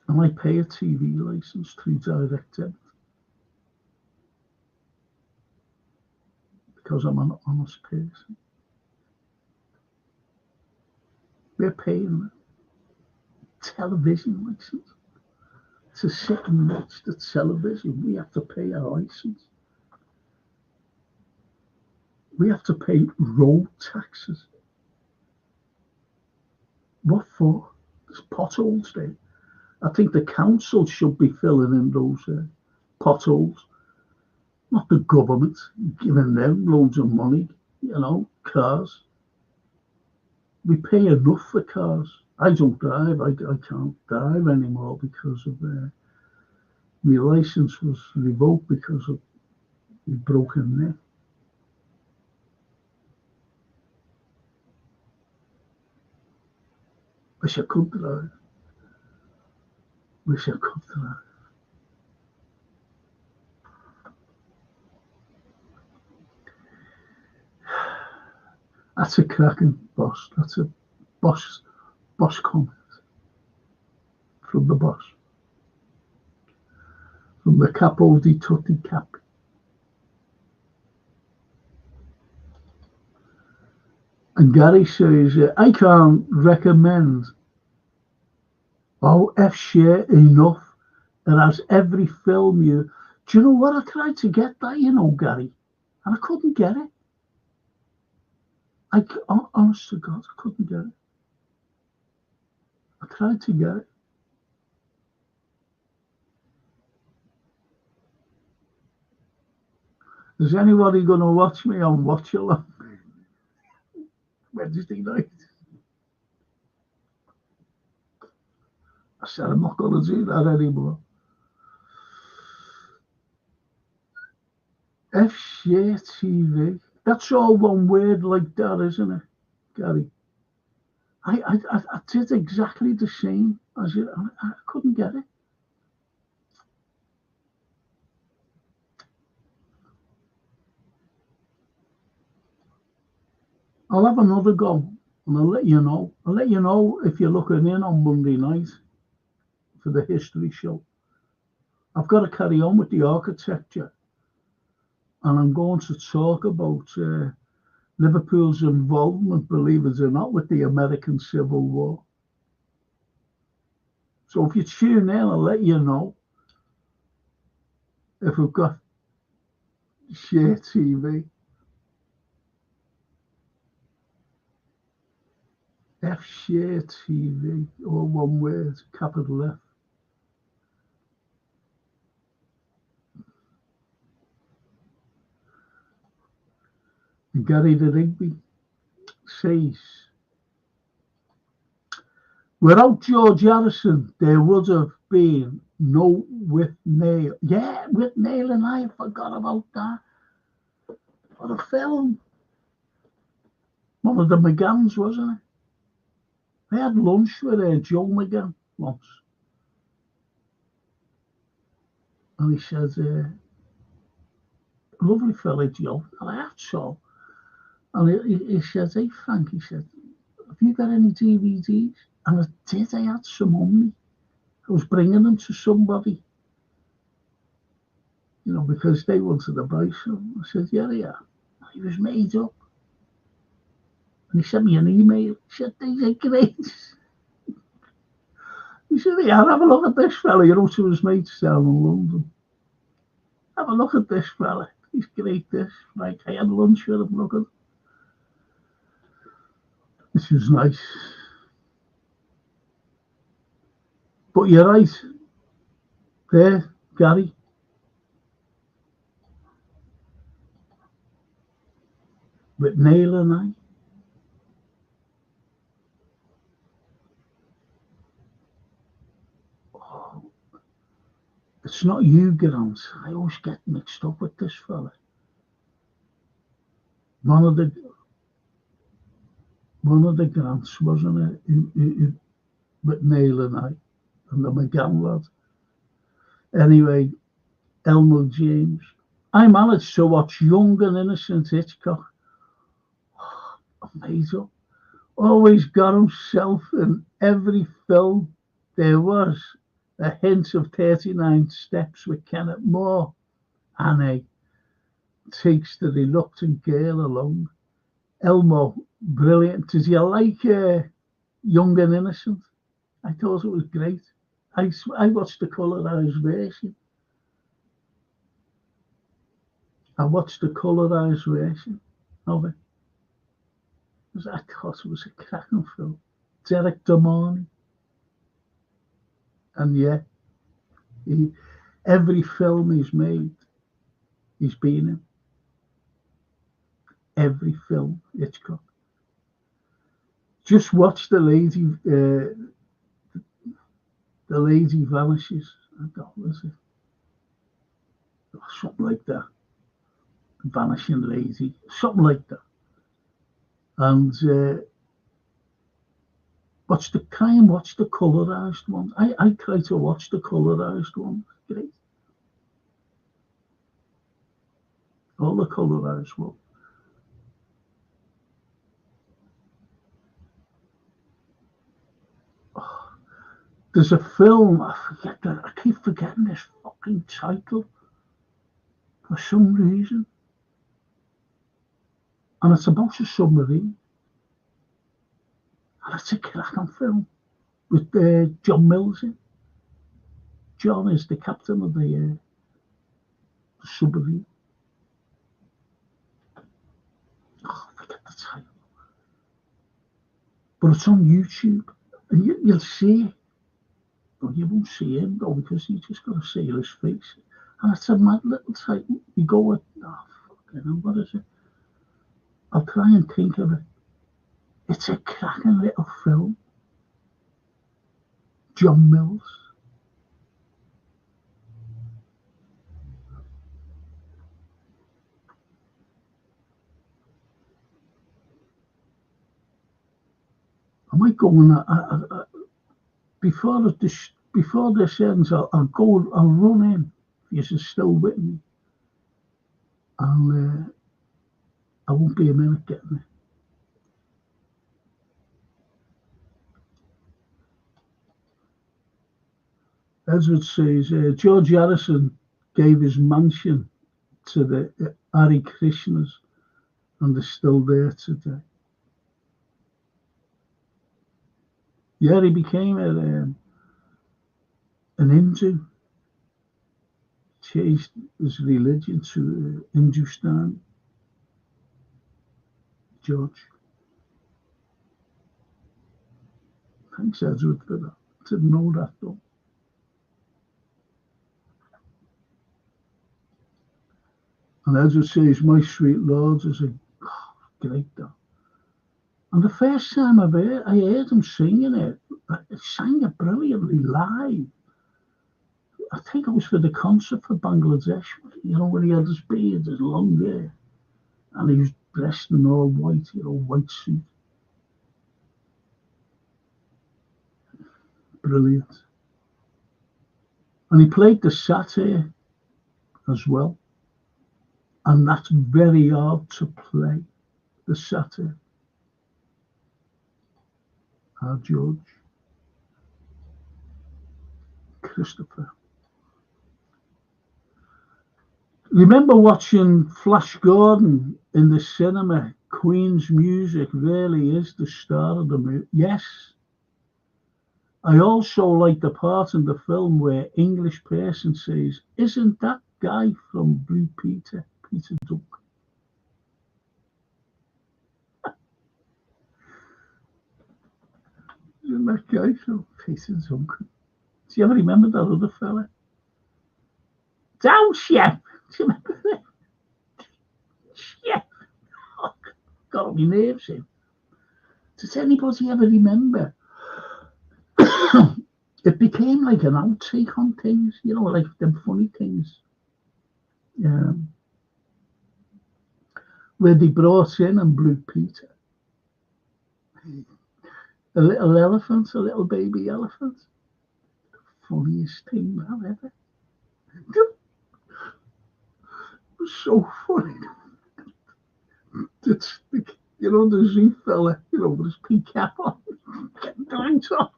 And I pay a TV license through direct debit because I'm an honest person. We're paying a television license. To sit and watch the television, we have to pay a license. We have to pay road taxes. What for? There's potholes there. I think the council should be filling in those potholes, not the government giving them loads of money, cars. We pay enough for cars. I don't drive. I can't drive anymore because of my license was revoked because of my broken neck. Wish I could drive. Wish I could drive. That's a cracking boss. That's a boss comment from the boss. From the capo di tutti capi. And Gary says, I can't recommend F share enough. It has every film you. Do you know what? I tried to get that, Gary, and I couldn't get it. Honest to God, I couldn't get it. I tried to get it. Is anybody going to watch me on Watch Along Wednesday night? I said I'm not going to do that anymore. F share TV. That's all one word like that, isn't it, Gary? I did exactly the same as you. I couldn't get it. I'll have another go, and I'll let you know. I'll let you know if you're looking in on Monday night for the history show. I've got to carry on with the architecture, and I'm going to talk about Liverpool's involvement, believe it or not, with the American Civil War. So if you tune in, I'll let you know if we've got Share TV. F Share TV, all one word, capital F. And Gary the Rigby says, without George Harrison, there would have been no With Nail. Yeah, With Nail and I forgot about that. What a film. One of the McGanns, wasn't it? I had lunch with Joe McGann once. And he said, lovely fella, Joe. And I asked so. And he said, hey, Frank, he said, have you got any DVDs? And I did. I had some on me. I was bringing them to somebody, because they wanted to buy some. I said, yeah. He was made up. And he sent me an email. He said, these are great. He said, yeah, have a look at this fella. To his mates down in London. Have a look at this fella. He's great, this. Like, I had lunch with him, look at him. This was nice. But you're right. There, Gary. With Neil and I. It's not Hugh Grant. I always get mixed up with this fella. One of the Grants, wasn't it? With Neil and I, and the McGann lad. Anyway, Elmo James. I managed to watch Young and Innocent Hitchcock. Amazing. Always got himself in every film. There was a hint of 39 Steps with Kenneth More. Annie takes the reluctant girl along. Elmo, brilliant. Did you like Young and Innocent? I thought it was great. I watched the colorized version. of it. I thought it was a cracking film. Derek Damani. And yeah, every film he's made, he's been in. Every film, Hitchcock. Just watch The Lady Vanishes. I don't know, is it? Or something like that. Vanishing Lady. Something like that. And watch the colorized one. I try to watch the colorized one. Great. All the colorized one. Oh, there's a film, I keep forgetting this fucking title for some reason. And it's about a submarine. And it's a cracking film with John Mills in. John is the captain of the submarine. Oh, I forget the title. But it's on YouTube. And you'll see it. But you won't see him though, because you just got to see his face. And it's a mad little title. You go with, what is it? I'll try and think of it. It's a cracking little film. John Mills. I might go on before this ends. I'll run in. If you're still with me, I won't be a minute getting it. Edward says George Harrison gave his mansion to the Hare Krishnas, and they're still there today. Yeah, he became an Hindu. Changed his religion to Hindustan. George. Thanks, Edward, for that. Didn't know that though. And Edward says, My Sweet Lord is a great though. And the first time I heard him singing it, he sang it brilliantly live. I think it was for the concert for Bangladesh, when he had his beard, his long hair, and he was dressed in all white, white suit. Brilliant. And he played the satyr as well. And that's very hard to play, the satyr. Our George. Christopher. Remember watching Flash Gordon in the cinema? Queen's music really is the star of the movie. Yes. I also like the part in the film where English person says, Isn't that guy from Blue Peter Duncan? Isn't that guy from Peter Duncan? Do you ever remember that other fella? Down, Chef! Do you remember that? Chef! Oh, got my nerves in. Does anybody ever remember it became like an outtake on things, you know, like them funny things. Um, where they brought in and Blue Peter, a little elephant, a little baby elephant. Funniest thing now ever. It was so funny. It's, you know, the zoo fella, you know, with his pink cap on, getting drinks on.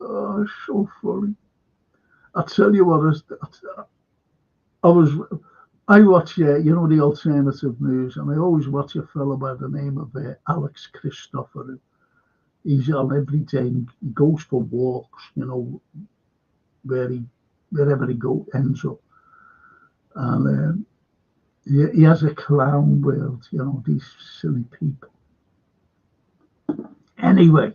Oh, so funny. I tell you what, I was, I watch, you know, the alternative news, and I always watch a fellow by the name of Alex Christopher. He's on every day. He goes for walks, you know, wherever he ends up, and he has a clown world, you know, these silly people. Anyway,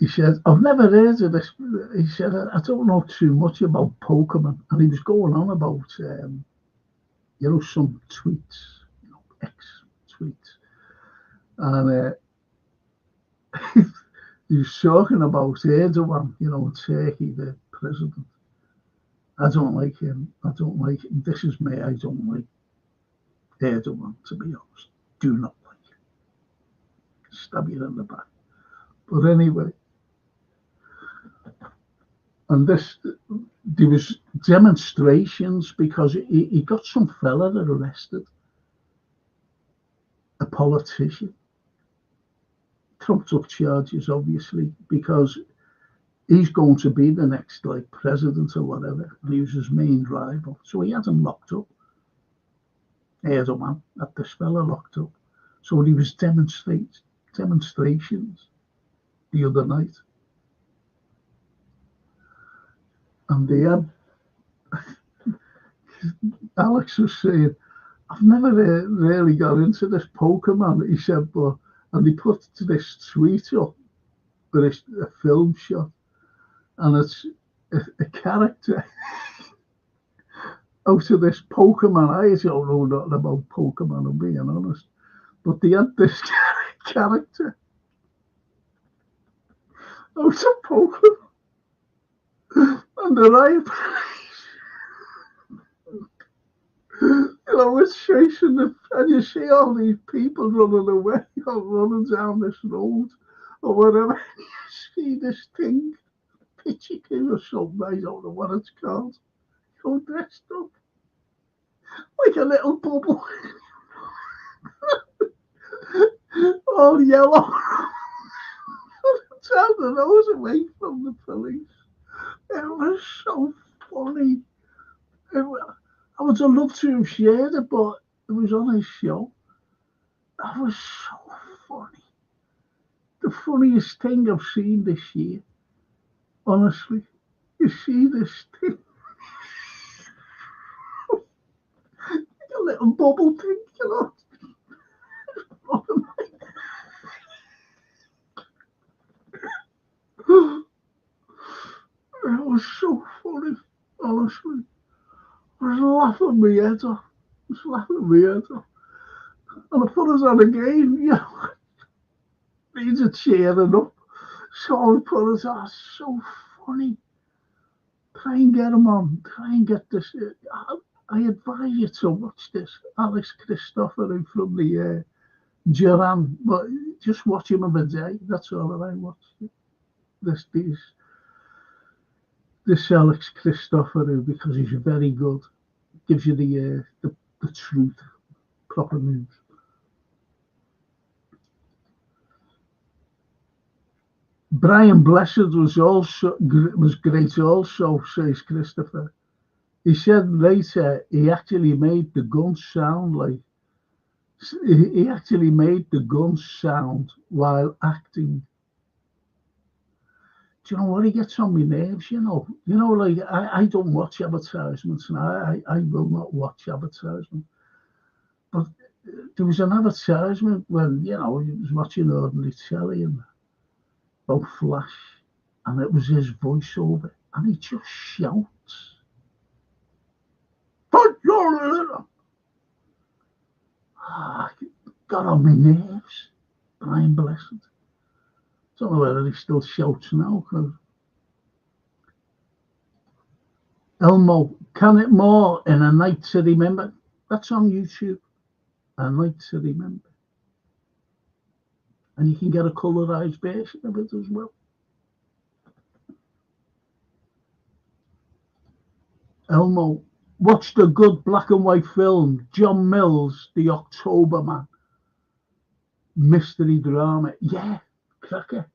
he said, I've never heard of this. He said, I don't know too much about Pokemon. And he was going on about, you know, some tweets, you know, ex-tweets. And he was talking about Erdogan, you know, Turkey, the president. I don't like him. I don't like him. This is me. I don't like Erdogan, to be honest. Do not like him. Stab you in the back. But anyway, and there was demonstrations because he got some fella that arrested, a politician, trumped up charges, obviously, because he's going to be the next like president or whatever, and he was his main rival. So he had him locked up. Erdogan had this fella locked up. So he was demonstrations the other night. And they had, Alex was saying, I've never really got into this Pokemon, he said, but, and he put this tweet up with a film shot, and it's a character out of this Pokemon. I don't know nothing about Pokemon, I'm being honest, but they had this character out of Pokemon, and the riot. You know, it's chasing them, and you see all these people running away or running down this road or whatever. You see this thing, Pichiku or something, I don't know what it's called, so dressed up like a little bubble, all yellow, turn the nose away from the police. It was so funny. I would have loved to have shared it, but it was on his show. That was so funny. The funniest thing I've seen this year, honestly. You see this thing, like a little bubble thing, you know. It was so funny, honestly. I was laughing my head off. And I put us on again, you know. Needs a cheering up. So I put us on. So funny. Try and get him on. Try and get this. I advise you to watch this. Alex Christopher from the Duran. But just watch him every day. That's all that I watch. This Alex Christopher because he's very good. Gives you the truth, proper news. Brian Blessed was great also, says Christopher. He said later he actually made the gun sound while acting. Do you know what? He gets on my nerves, you know. You know, like I don't watch advertisements, and I will not watch advertisements. But there was an advertisement when, you know, he was watching ordinary telly and about Flash, and it was his voiceover, and he just shouts. got on my nerves. Brian Blessed. Don't know whether he still shouts now. Elmo, Can It More in A Night to Remember. That's on YouTube. A Night to Remember. And you can get a colorized version of it as well. Elmo, watched a good black and white film, John Mills, The October Man. Mystery drama. Yeah, cracker.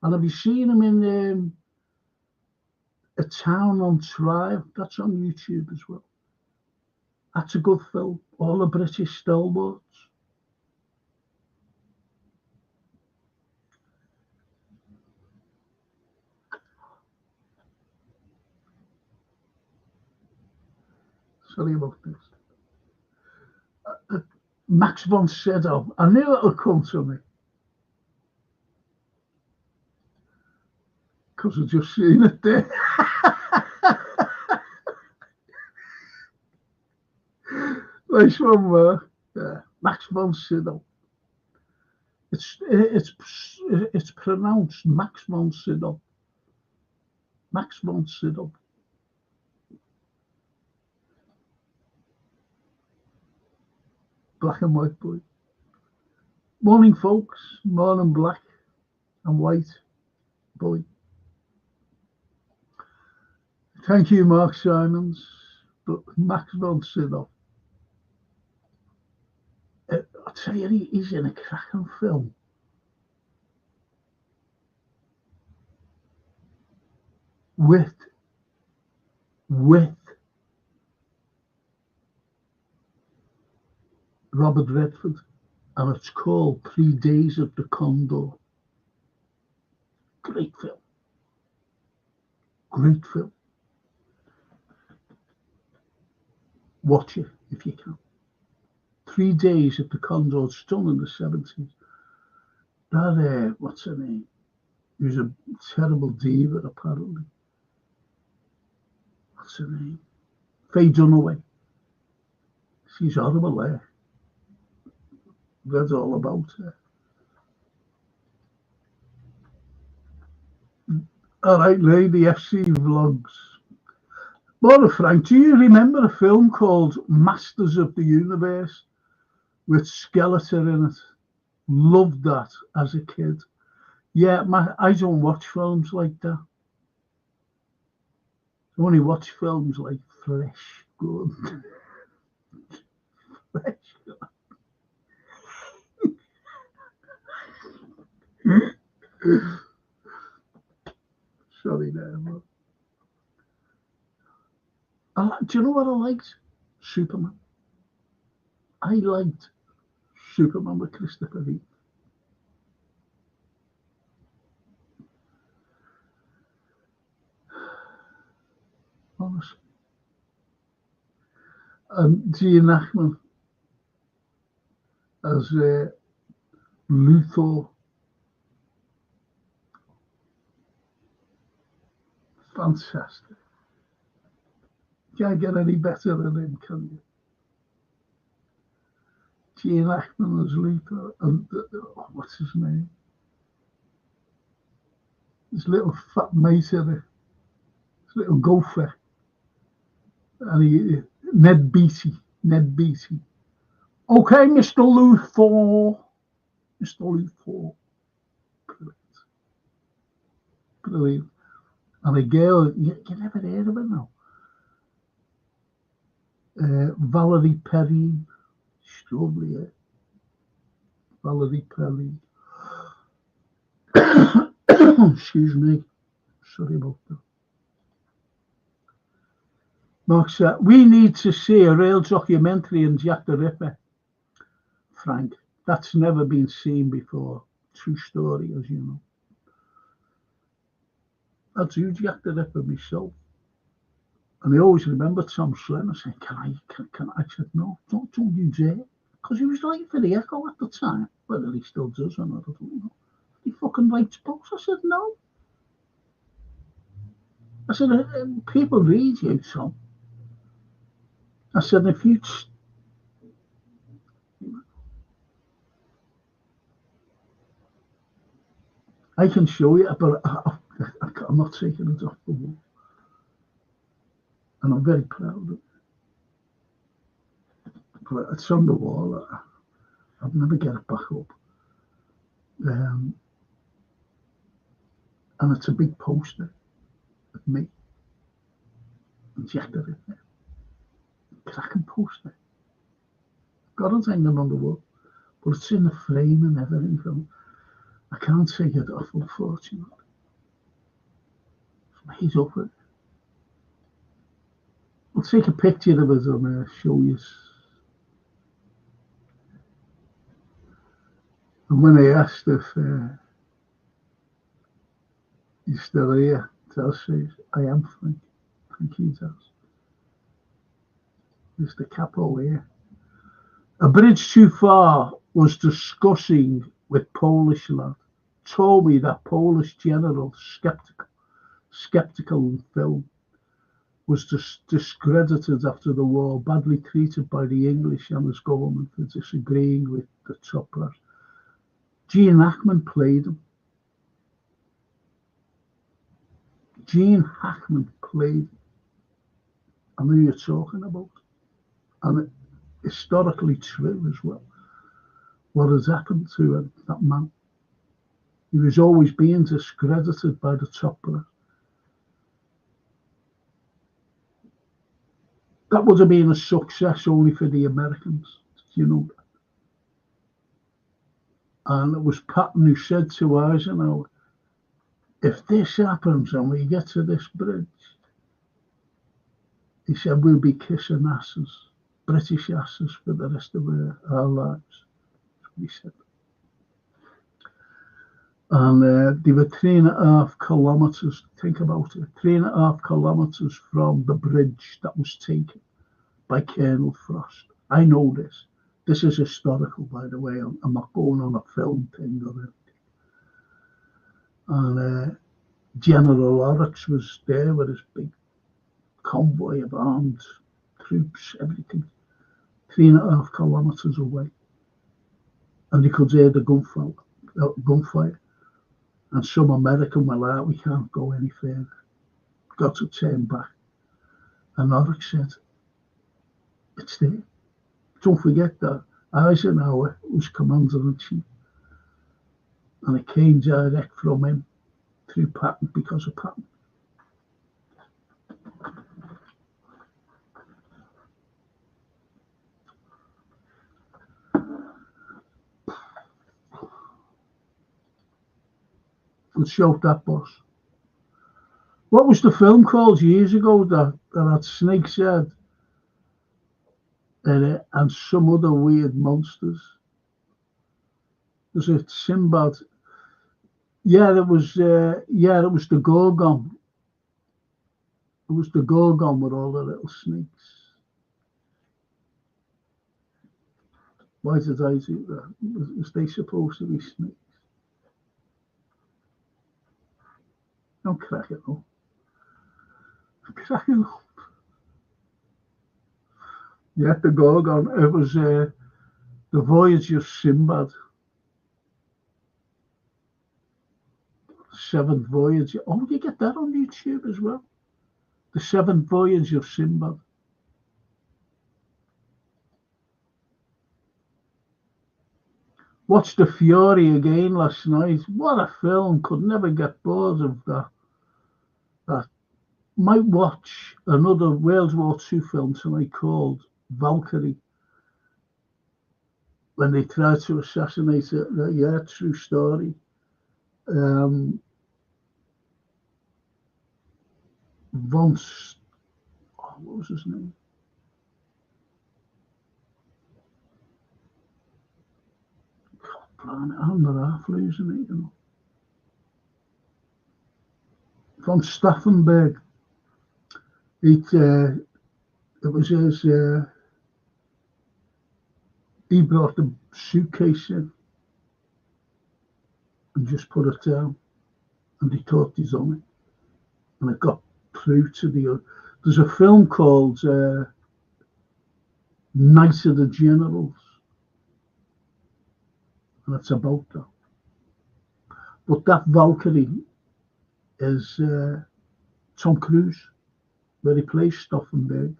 And have you seen him in A Town on Trial? That's on YouTube as well. That's a good film. All the British stalwarts. Sorry about this. Max von Sydow. I knew it would come to me. Because I've just seen it there. Nice one, Mark. Yeah. Max von Sydow. It's pronounced Max von Sydow. Max von Sydow. Black and white boy. Morning, folks. Morning, black and white boy. Thank you, Mark Simons. But Max von Sydow. I'll tell you, he's in a cracking film. With Robert Redford, and it's called 3 Days of the Condor. Great film. Great film. Watch it if you can. 3 Days at the Condor. It's done in the 70s. That, what's her name? He was a terrible diva, apparently. What's her name? Faye Dunaway. She's horrible there. Read all about her. All right, Lady FC Vlogs. Laura Frank, do you remember a film called Masters of the Universe with Skeletor in it? Loved that as a kid. Yeah, I don't watch films like that. I only watch films like Flesh Good. Flesh Good. Sorry there, man. Do you know what I liked? Superman. I liked Superman with Christopher Reeve. Honestly. And Gene Hackman as Luthor. Fantastic. Can't get any better than him, can you? Gene Hackman as Luthor, and what's his name? His little fat mate in it, his little gopher, and Ned Beatty. Okay, Mr. Luthor. Brilliant. And a girl, you never heard of her now. Valerie Perry, extraordinary. Valerie Perry. Excuse me. Sorry about that. Mark said, we need to see a real documentary on Jack the Ripper. Frank, that's never been seen before. True story, as you know. I do Jack the Ripper myself. And I always remember Tom Slim. I said, can I? I said, no, don't you dare. Because he was writing for the Echo at the time. Whether he still does or not, I don't know. He fucking writes books. I said, no. I said, people read you, Tom. I said, if you... I can show you, but I'm not taking it off the wall. And I'm very proud of it. But it's on the wall. I'll never get it back up. And it's a big poster of me and Jackie in there. Cracking poster. Got it hanging on the wall. But it's in the frame and everything. So I can't take it off, unfortunately. He's up it. I'll take a picture of it and show you. And when I asked if you're still here, Tell says, I am Frank. Thank you, Tell. Mr. Capo here. A bridge too far was discussing with Polish lad. Told me that Polish general, skeptical in film, was discredited after the war, badly treated by the English and his government for disagreeing with the top brass. Gene Hackman played him. Gene Hackman played him. I know you're talking about. And historically true as well. What has happened to him, that man? He was always being discredited by the top brass. That would have been a success only for the Americans, you know. And it was Patton who said to Eisenhower, if this happens and we get to this bridge, he said, we'll be kissing asses, British asses for the rest of our lives. That's what he said. And they were 3.5 kilometres, think about it, 3.5 kilometres from the bridge that was taken by Colonel Frost. I know this. This is historical, by the way. I'm not going on a film thing or anything. And General Oryx was there with his big convoy of armed troops, everything, 3.5 kilometres away. And they could hear the gunfire. And some American were like, we can't go any further. Got to turn back. And Oryx said, it's there. Don't forget that Eisenhower was commander-in-chief. And it came direct from him through Patton because of Patton. Good show, that boss. What was the film called years ago that had Snake's head in it and some other weird monsters? Was it Sinbad? Yeah, it was the Gorgon. It was the Gorgon with all the little snakes. Why did I do that? Was they supposed to be snakes? Don't crack it up. Crack it up. Yeah, the Gorgon. It was the Voyage of Sinbad. Seventh Voyage. Oh, you get that on YouTube as well. The Seventh Voyage of Sinbad. Watched The Fury again last night. What a film. Could never get bored of that. Might watch another World War II film tonight called Valkyrie. When they tried to assassinate it. Yeah, true story. What was his name? I'm not half losing it, you know. Von Stauffenberg. It was his. He brought the suitcase in and just put it down, and he talked his on it, and it got through to the. There's a film called Night of the Generals, and it's about that. But that Valkyrie is Tom Cruise, where he plays Stauffenberg.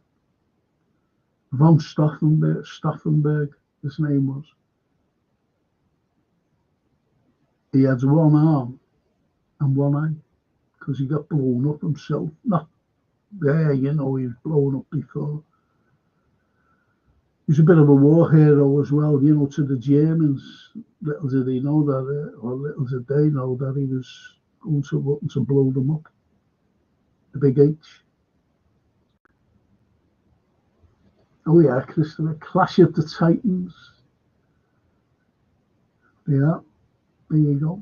Von Stauffenberg, his name was. He had one arm and one eye because he got blown up himself. Not there, he was blown up before. He's a bit of a war hero as well, to the Germans. Little did he know that, or little did they know that he was going to blow them up. The big H. Oh yeah, Christopher. Clash of the Titans. Yeah, there you go.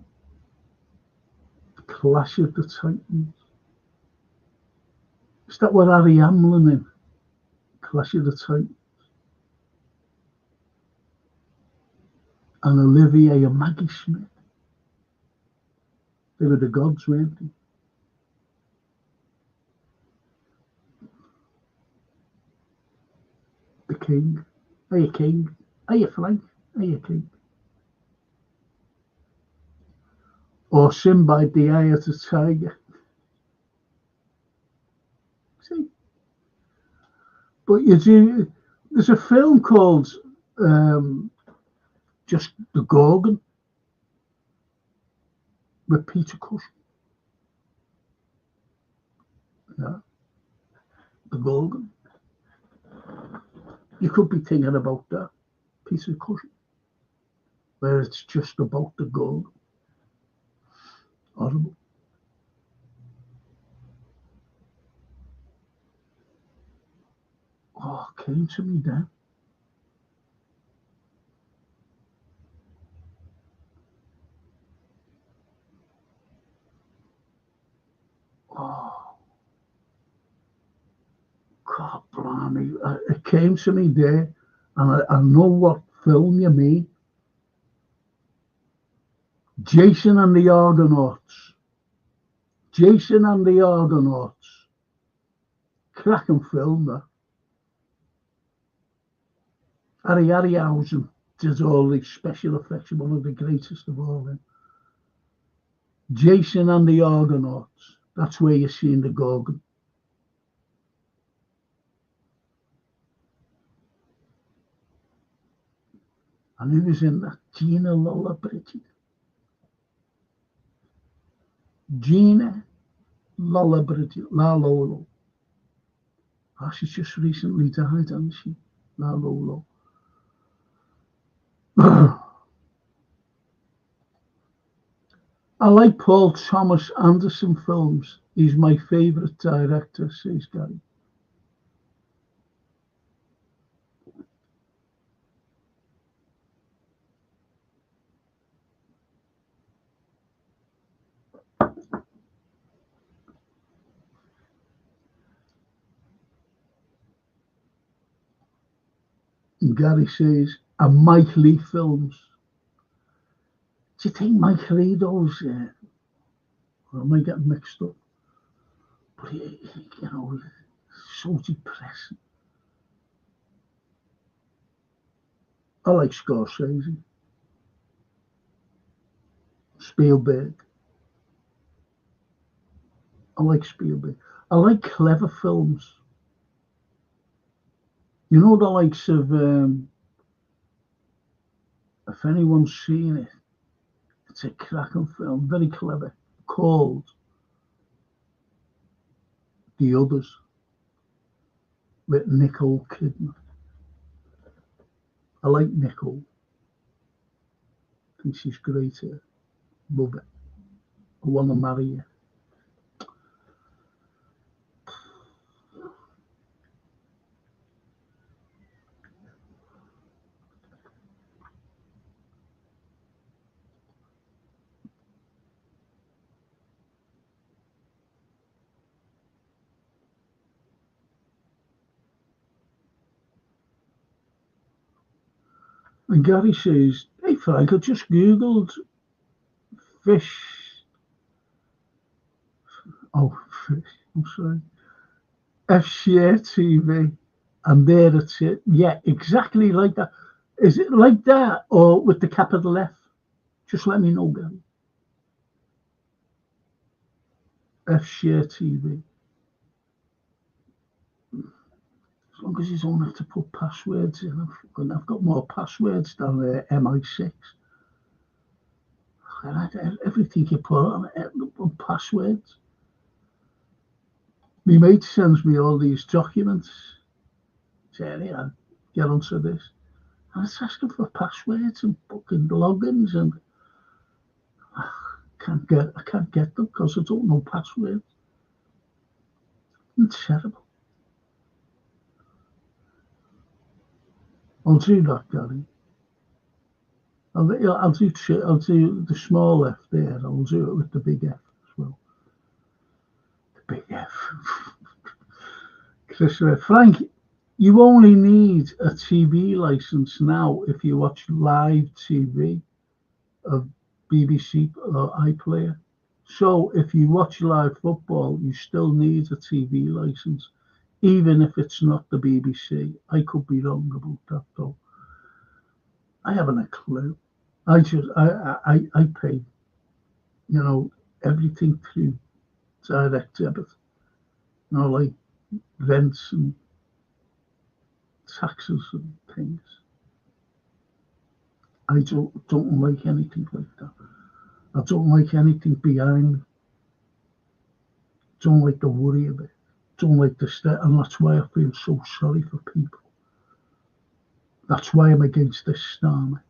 Clash of the Titans. Is that what Harry Hamlin in? Clash of the Titans. And Olivier and Maggie Smith. They were the gods, weren't they? The king. Are you king? Are you Frank? Are you king? Or Simba, the eye of the tiger. See? But there's a film called just The Gorgon with Peter Cushing. Yeah. The Gorgon. You could be thinking about that, Peter Cushing, where it's just about the Gorgon. Horrible. Oh, it came to me then. Oh, God, blimey. It came to me there, and I know what film you mean. Jason and the Argonauts. Jason and the Argonauts. Cracking film, that. Harry Harryhausen did all the special effects, one of the greatest of all them. Jason and the Argonauts. That's where you're seeing the Gorgon. And who was in that? Gina Lollobrigida. Gina Lollobrigida. La Lolo. Oh, she's just recently died, hasn't she? La Lolo. I like Paul Thomas Anderson films. He's my favourite director, says Gary. And Gary says, and Mike Lee films. Do you think Mike Lee does? Or am I getting mixed up? But so depressing. I like Scorsese. Spielberg. I like Spielberg. I like clever films. You know the likes of, if anyone's seen it, it's a cracking film, very clever, called The Others, with Nicole Kidman. I like Nicole. I think she's great here. Love it. I want to marry her. And Gary says, hey Frank, I just Googled fish. Oh, fish, I'm sorry. F-Share TV. And there it's it. Yeah, exactly like that. Is it like that or with the capital F? Just let me know, Gary. F-share TV. As long as you don't have to put passwords in. I've got more passwords than MI6. Everything you put on it, passwords. My mate sends me all these documents. Saying, yeah, get onto this. And it's asking for passwords and fucking logins, and I can't get them because I don't know passwords. It's terrible. I'll do that, Gary. I'll do the small F there. I'll do it with the big F as well. The big F. Chris, Frank, you only need a TV license now if you watch live TV of BBC or iPlayer. So if you watch live football, you still need a TV license, even if it's not the BBC. I could be wrong about that though. I haven't a clue. I pay, everything through direct debit. Like rents and taxes and things. I don't like anything like that. I don't like anything behind me. Don't like the worry of it. Don't like the state, and that's why I feel so sorry for people. That's why I'm against this Starmer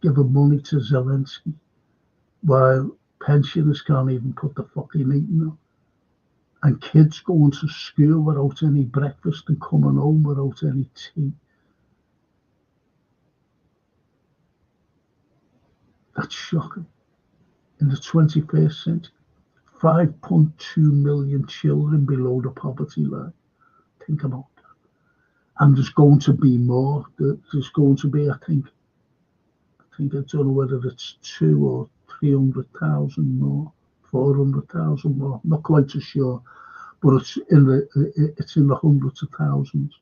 giving money to Zelensky while pensioners can't even put the fucking eating on. And kids going to school without any breakfast and coming home without any tea. That's shocking. In the 21st century, 5.2 million children below the poverty line. Think about that. And there's going to be more. There's going to be, I think I don't know whether it's 2 or 300,000 more, 400,000 more. Not quite so sure, but it's in the hundreds of thousands.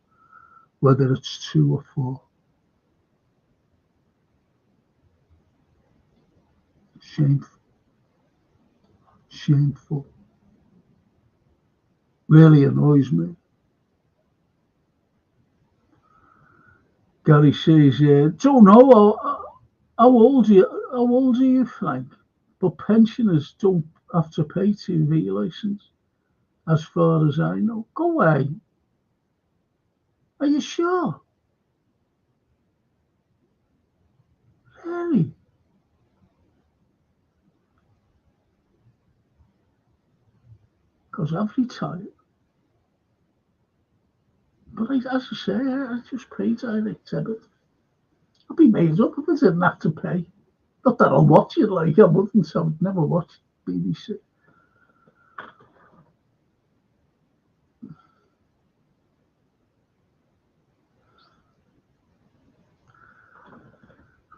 Whether it's 2 or 4. Shameful. Shameful. Really annoys me. Gary says, don't know how old are you, Frank? But pensioners don't have to pay TV license, as far as I know. Go away. Are you sure? Really? Because I've retired. But as I say, I just pay direct debit. I'd be made up if I didn't have to pay. Not that I'll watch it, like I wouldn't, so I'd never watch BBC.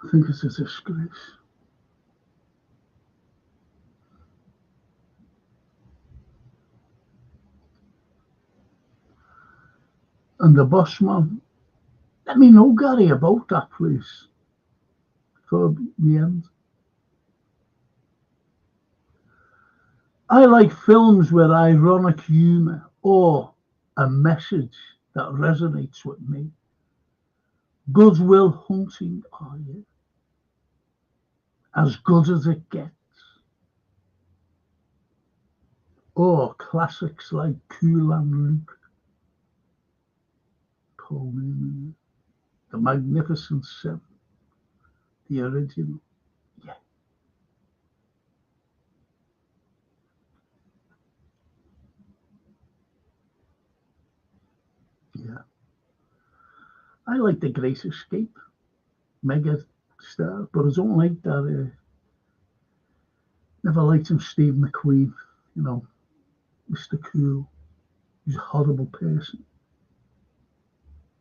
I think it's a disgrace. And the boss man, let me know, Gary, about that, please. For the end. I like films with ironic humour or a message that resonates with me. Good Will Hunting, are you? As Good as It Gets. Or classics like Cool and Luke. Paul Newman. The Magnificent Seven. The original. Yeah. Yeah. I like The Great Escape. Mega star. But I don't like that. Never liked him, Steve McQueen. Mr. Cool. He's a horrible person.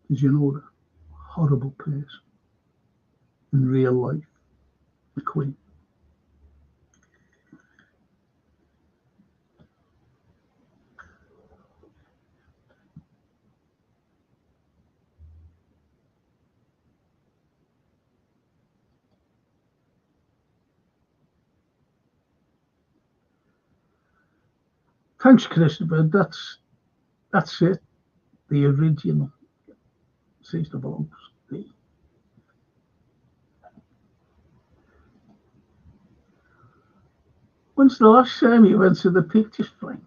Did you know that? Horrible person. In real life. McQueen. Thanks, Christopher. That's it. The original. Says the blokes. When's the last time you went to the pictures, Frank?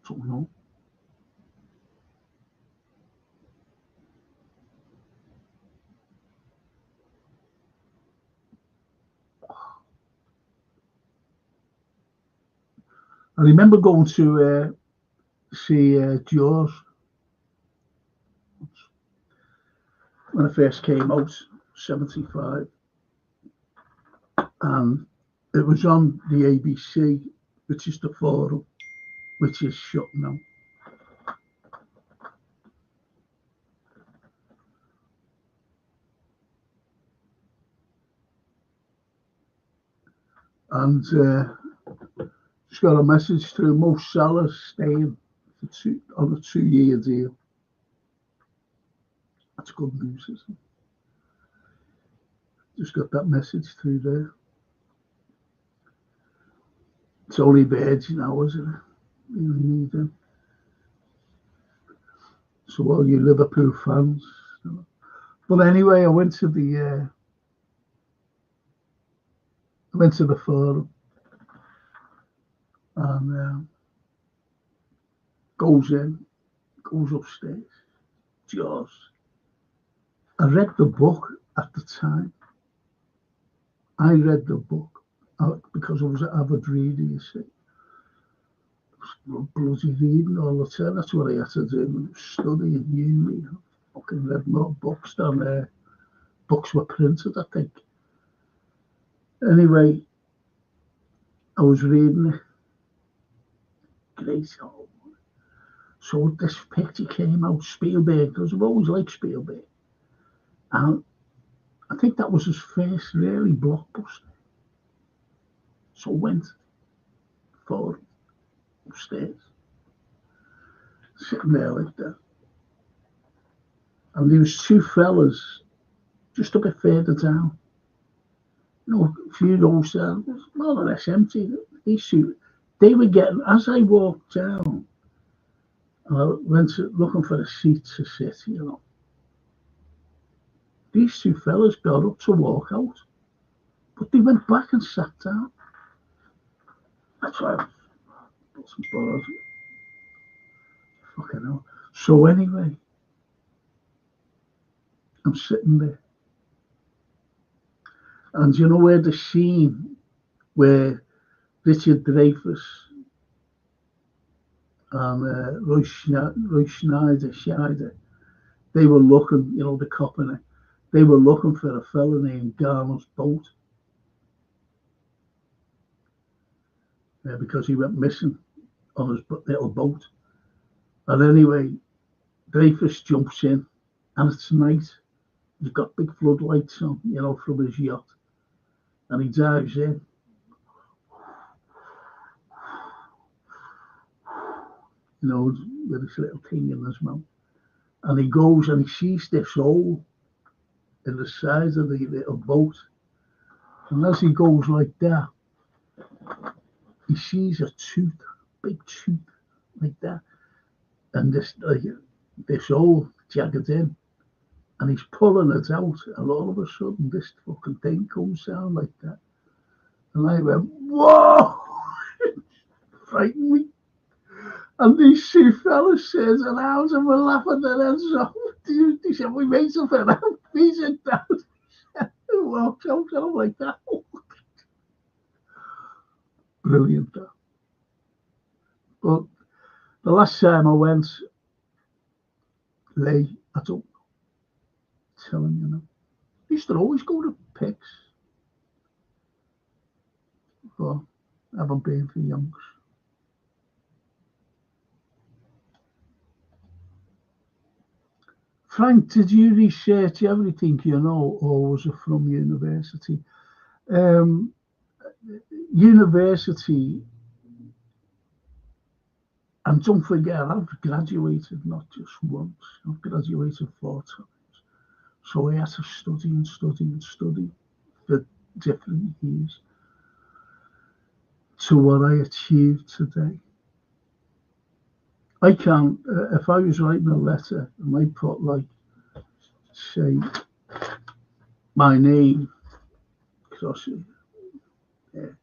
Don't know. I remember going to see Jaws when I first came out, 75. And it was on the ABC, which is the forum, which is shut now. And just got a message through Mo Salah's staying on a 2-year deal. That's good news, isn't it? Just got that message through there. It's only Virgin now, isn't it? You need them. So all you Liverpool fans. But anyway, I went to the forum and goes upstairs. Jaws. I read the book at the time. I read the book because I was an avid reader, you see. Bloody reading all the time. That's what I had to do. Study in uni. I fucking read more books than books were printed, I think. Anyway, I was reading it. Great. So this picture came out, Spielberg, because I've always liked Spielberg. And I think that was his first really blockbuster. So I went for upstairs, sitting there like that. And there was two fellas just a bit further down. You know, a few rows down, more or less empty. They were getting, as I walked down, I went looking for a seat to sit, you know. These two fellas got up to walk out, but they went back and sat down. That's why I wasn't bothered. Fucking hell. So anyway, I'm sitting there. And you know where the scene where Richard Dreyfuss and Roy Schneider, they were looking, you know, the cop in it, they were looking for a fella named Garner's boat. Because he went missing on his little boat. And anyway, Dreyfuss jumps in, and it's night. He's got big floodlights on, you know, from his yacht. And he dives in. You know, with this little thing in his mouth. And he goes and he sees this hole in the side of the little boat. And as he goes like that, he sees a tooth, big tooth, like that. And this hole jagged in. And he's pulling it out. And all of a sudden, this fucking thing comes down like that. And I went, whoa! Frightened me. And these two fellas says around and we're laughing their heads off. They said, we made something out. He said that. Walked out and I'm like that. Brilliant, that. But the last time I went, I don't know. Telling you now. I used to always go to pics. But I haven't been for youngs. Frank, did you research everything you know, or was it from university? University, and don't forget, I've graduated not just once, I've graduated 4 times. So I had to study and study and study for different years to what I achieved today. I can't, if I was writing a letter and I put, like, say, my name, because, yeah,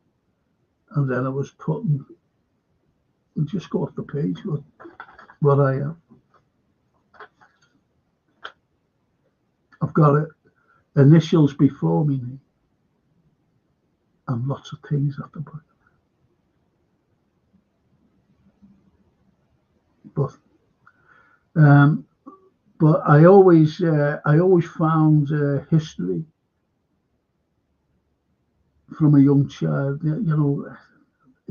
and then I was putting, and just go off the page, what I am. I've got it, initials before me name, and lots of things at the back. But I always found history from a young child, a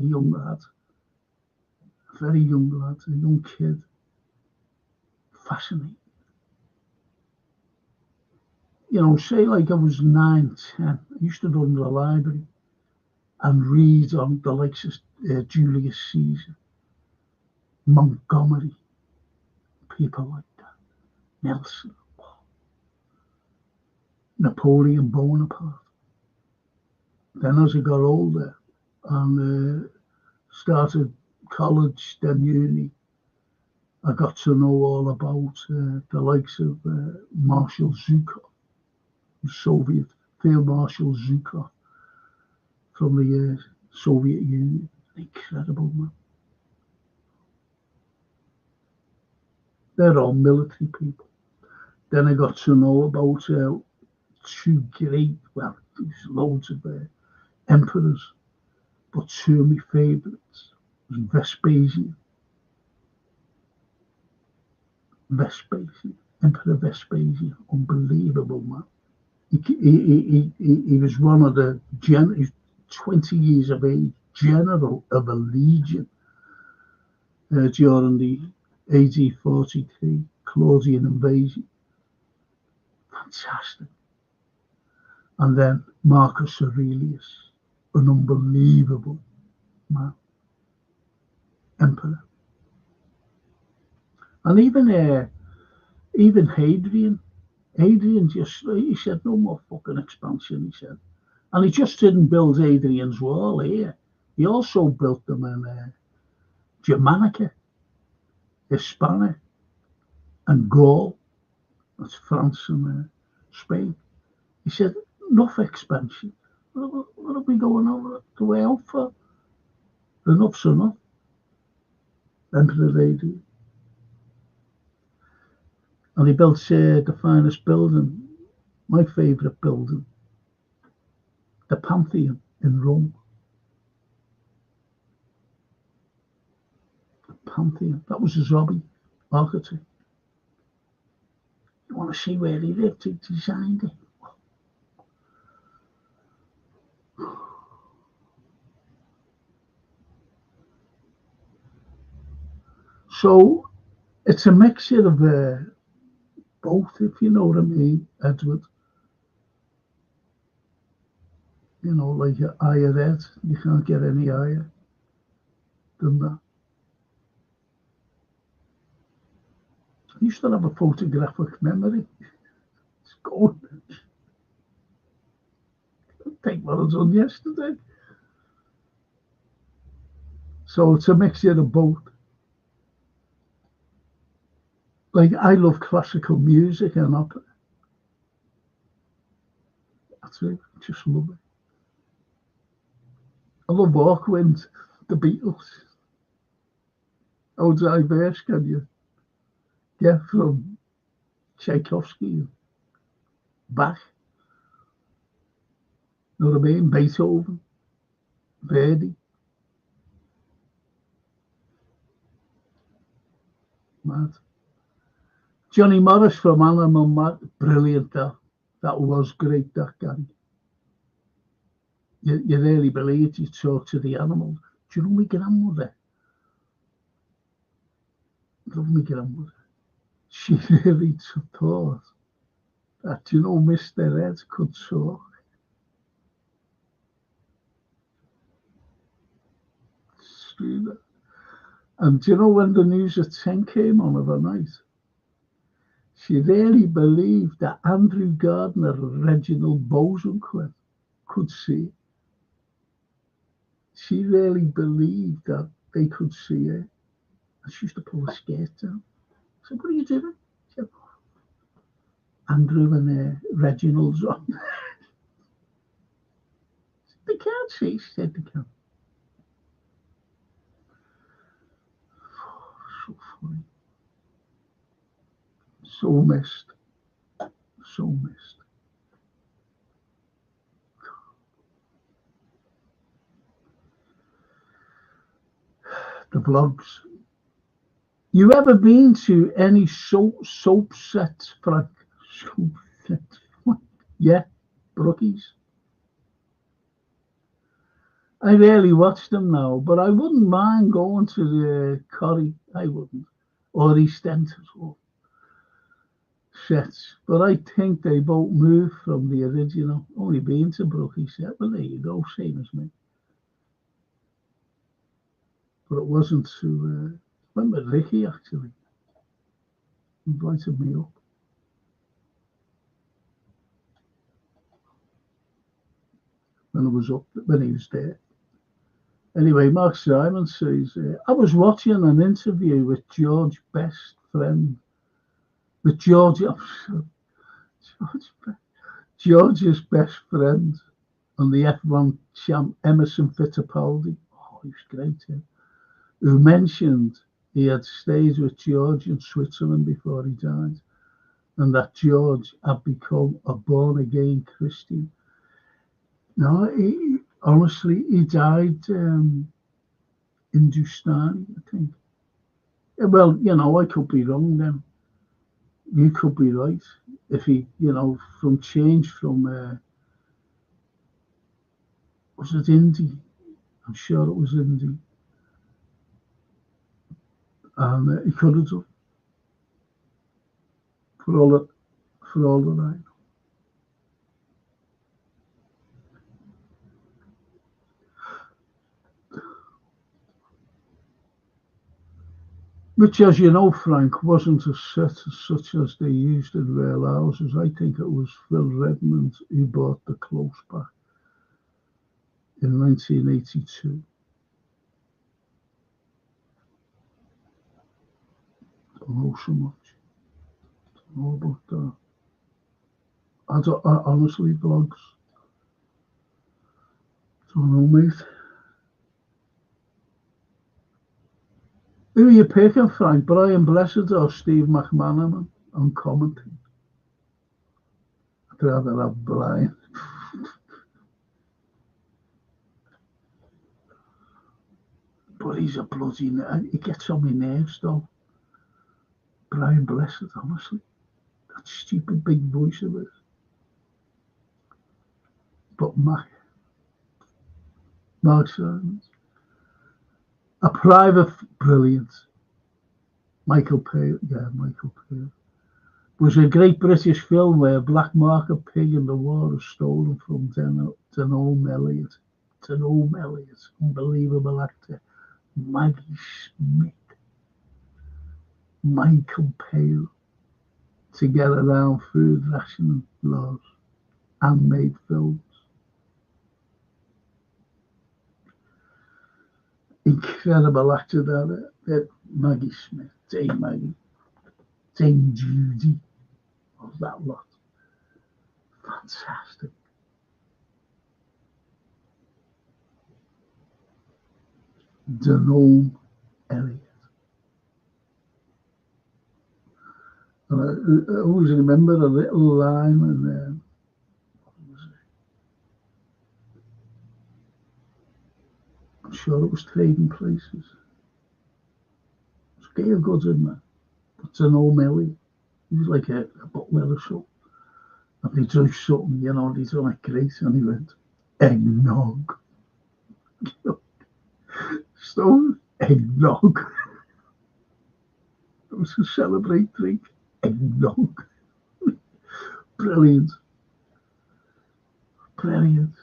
young lad, a very young lad, a young kid, fascinating. Say like I was 9, 10, I used to run the library and read on the likes of Julius Caesar, Montgomery, people like that, Nelson, Napoleon Bonaparte. Then as I got older and started college, then uni, I got to know all about the likes of Marshal Zhukov, Soviet Field Marshal Zhukov from the Soviet Union. Incredible man. They're all military people. Then I got to know about two great, well, there's loads of emperors, but two of my favourites was Vespasian, Emperor Vespasian, unbelievable man. He was one of the 20 years of age, general of a legion during the AD 43 Claudian invasion. Fantastic. And then Marcus Aurelius, an unbelievable man, emperor. And even Hadrian he said, no more fucking expansion, he said. And he just didn't build Hadrian's Wall here. He also built them in Germanica, Hispania, and Gaul. That's France and Spain. He said, enough expansion. What are we going over the way out for? Enough's enough. Emperor Hadrian. And he built the finest building, my favourite building, the Pantheon in Rome. The Pantheon, that was his hobby, architect. You want to see where he lived? He designed it. So it's a mixture of both, if you know what I mean, Edward. Like your higher ed, you can't get any higher than that. I used to have a photographic memory. It's gone. Think what I was on yesterday. So it's a mixture of both. Like, I love classical music and opera. That's it. I just love it. I love Walkwind, the Beatles. How diverse can you get from Tchaikovsky and Bach? You know what I mean? Beethoven, Verdi. Mad. Johnny Morris from Animal Mad, brilliant that. That was great, that guy. You really believed you talk to the animals. Do you know my grandmother? Love my grandmother. She really thought that, Mr. Ed could talk. And do you know when the news at 10 came on overnight? She really believed that Andrew Gardner and Reginald Bosanquet could see. She really believed that they could see her. And she used to pull her skirt down. I said, what are you doing? She said, Andrew and Reginald's on. They can't see. She said, they can't. So funny. So missed. So missed. The vlogs. You ever been to any soap sets, Frank? Soap sets? Yeah, Brookies. I rarely watch them now, but I wouldn't mind going to the Corrie. I wouldn't. Or EastEnders or sets. But I think they both moved from the original. Only been to Brookie set. Well, there you go, same as me. But it wasn't to... went with Ricky, actually. Invited me up. When I was up, when he was there. Anyway, Mark Simon says, I was watching an interview with George's best friend. With George's best friend and the F1 champ Emerson Fittipaldi. Oh, he's great, yeah. Who mentioned he had stayed with George in Switzerland before he died, and that George had become a born-again Christian. No, honestly, he died Hindustani, I think. Well, you know, I could be wrong then. You could be right. If he, you know, from was it Hindi? I'm sure it was Hindi. And he could have done. For all that I know. Which, as you know, Frank, wasn't a set such as they used in real houses. I think it was Phil Redmond who bought the close back in 1982. Don't know so much. Don't know about that. I honestly, blogs. Don't know, mate. Who are you picking, Frank? Brian Blessed or Steve McManaman on commentary? I'd rather have Brian. But he's a bloody... He gets on my nerves, though. Brian Blessed, honestly. That stupid big voice of his. But Mark Simons. A Private... Brilliant. Michael Pale. Yeah, Michael Pale. Was a great British film where a black market pig in the war was stolen from Denholm Elliott. Denholm Elliott. Unbelievable actor. Maggie Smith. Michael Pale. To get around food rationing laws and made films. Incredible actor that Maggie Smith, Dame Maggie, Dame Judy, all that lot. Fantastic. Denholm Elliott. And I always remember a little line and I'm sure it was Trading Places. It was Gail Goods in there. But Denholm Elliott. He was like a butler or so. And he drew something, you know, and he's like great. And he went, eggnog. So, eggnog. It was a celebrate drink. Eggnog. Brilliant. Brilliant.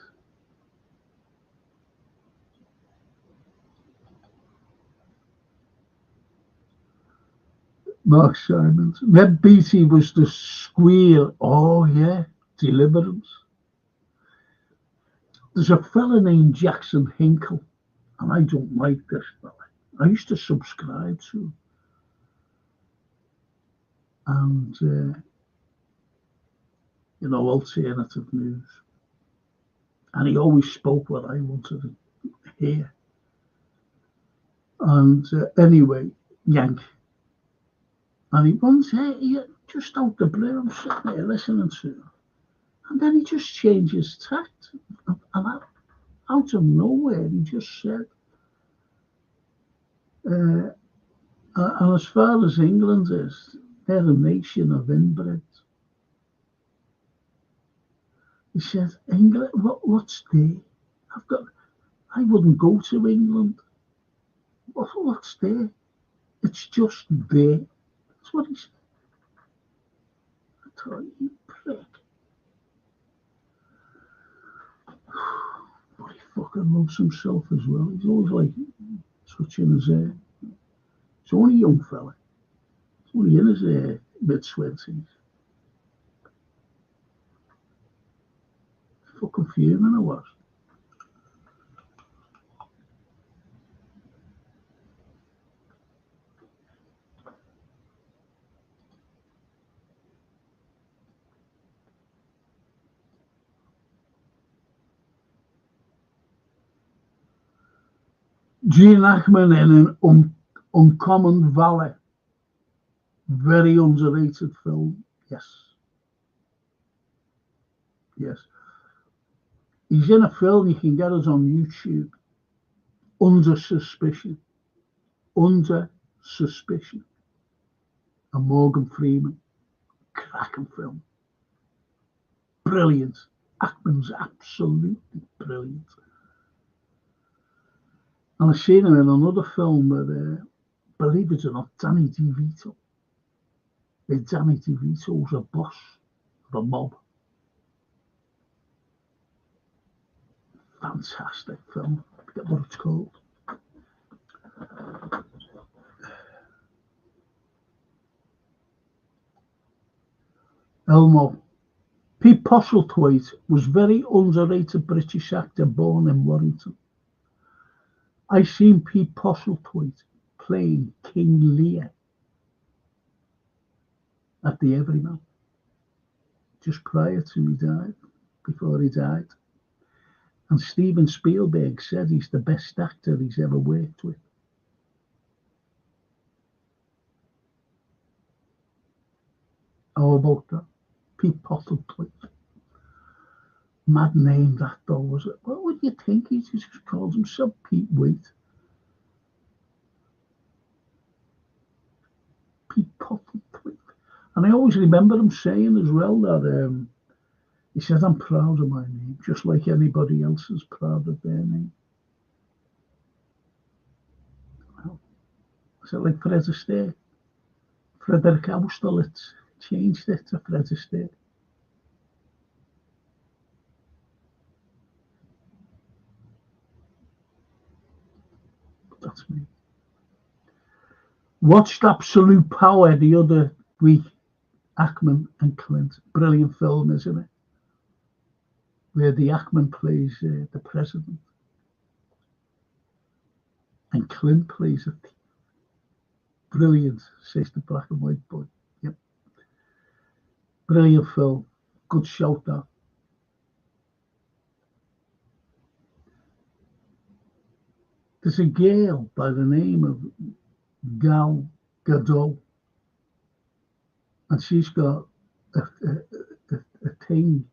Mark Simons. Red Beatty was the squeal. Oh, yeah. Deliverance. There's a fella named Jackson Hinkle, and I don't like this fella. I used to subscribe to him, and alternative news, and he always spoke what I wanted to hear. And anyway, Yank, and he once he just out the blue, I'm sitting there listening to him, and then he just changes tact, and out of nowhere, he just said, and as far as England is, they're a nation of inbreds. He said, England, what's there? I wouldn't go to England. What's there? It's just there. That's what he said. I thought, you prick. But he fucking loves himself as well. He's always like touching his hair. He's only a young fella. He's only in his mid-20s. Fucking fuming I was. Gene Hackman in an Uncommon Valley. Very underrated film. Yes. Yes. He's in a film, you can get it on YouTube. Under Suspicion. Under Suspicion. And Morgan Freeman. Cracking film. Brilliant. Hackman's absolutely brilliant. And I've seen him in another film with, believe it or not, Danny DeVito. Danny DeVito's a boss of a mob. Fantastic film. I forget what it's called. Elmo. Pete Postlethwaite was very underrated British actor born in Warrington. I seen Pete Postlethwaite playing King Lear at the Everyman just prior to before he died. And Steven Spielberg said he's the best actor he's ever worked with. How about that? Pete Postlethwaite. Mad name that though, was it? What would you think? He just called himself Pete Waite. Pete Postlethwaite. And I always remember him saying as well that he said, I'm proud of my name, just like anybody else is proud of their name. Well, is it like Fred Astaire? Frederick Austerlitz changed it to Fred Astaire. That's me. Watched Absolute Power the other week. Hackman and Clint. Brilliant film, isn't it? Where the Hackman plays the president. And Clint plays a thief. Brilliant, says the black and white boy. Yep. Brilliant film. Good shout that. There's a girl by the name of Gal Gadot, and she's got a thing,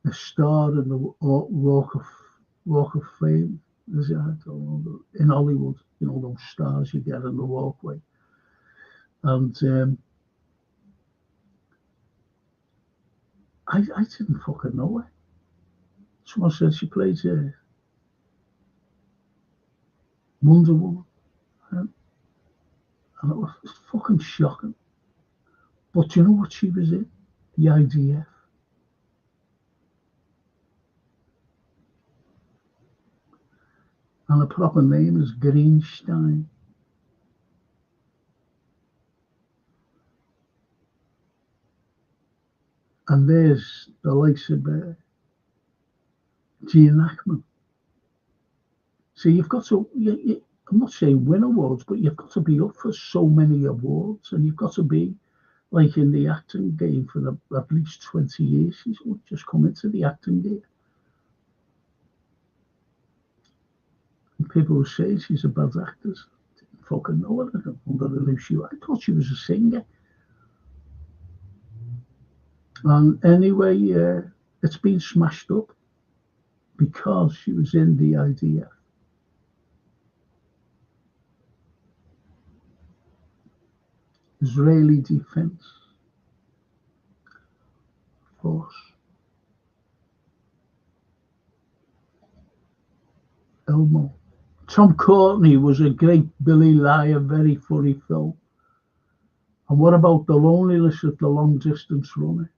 a star in the Walk of Fame. Is it? I don't know. In Hollywood, you know those stars you get in the walkway, and I didn't fucking know her. Someone said she plays Wonder Woman. And it was fucking shocking. But you know what she was in? The IDF. And the proper name is Greenstein. And there's the likes of Gene Hackman. So you've got to, I'm not saying win awards, but you've got to be up for so many awards, and you've got to be like in the acting game for at least 20 years. She's just come into the acting game. And people will say she's a bad actor. Didn't fucking know it. I don't know who she was. I thought she was a singer. And anyway, it's been smashed up because she was in the IDF. Israeli Defense Force. Elmo. Tom Courtenay was a great Billy Liar, very funny film. And what about The Loneliness of the Long Distance Runner?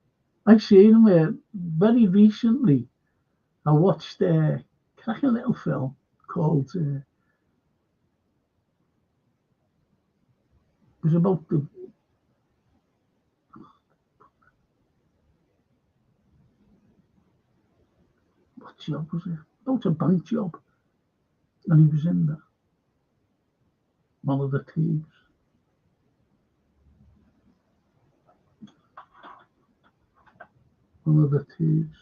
I seen him very recently. I watched a cracking little film called. It was about the. What job was it? About a bank job, and he was in there. One of the thieves. One of the thieves.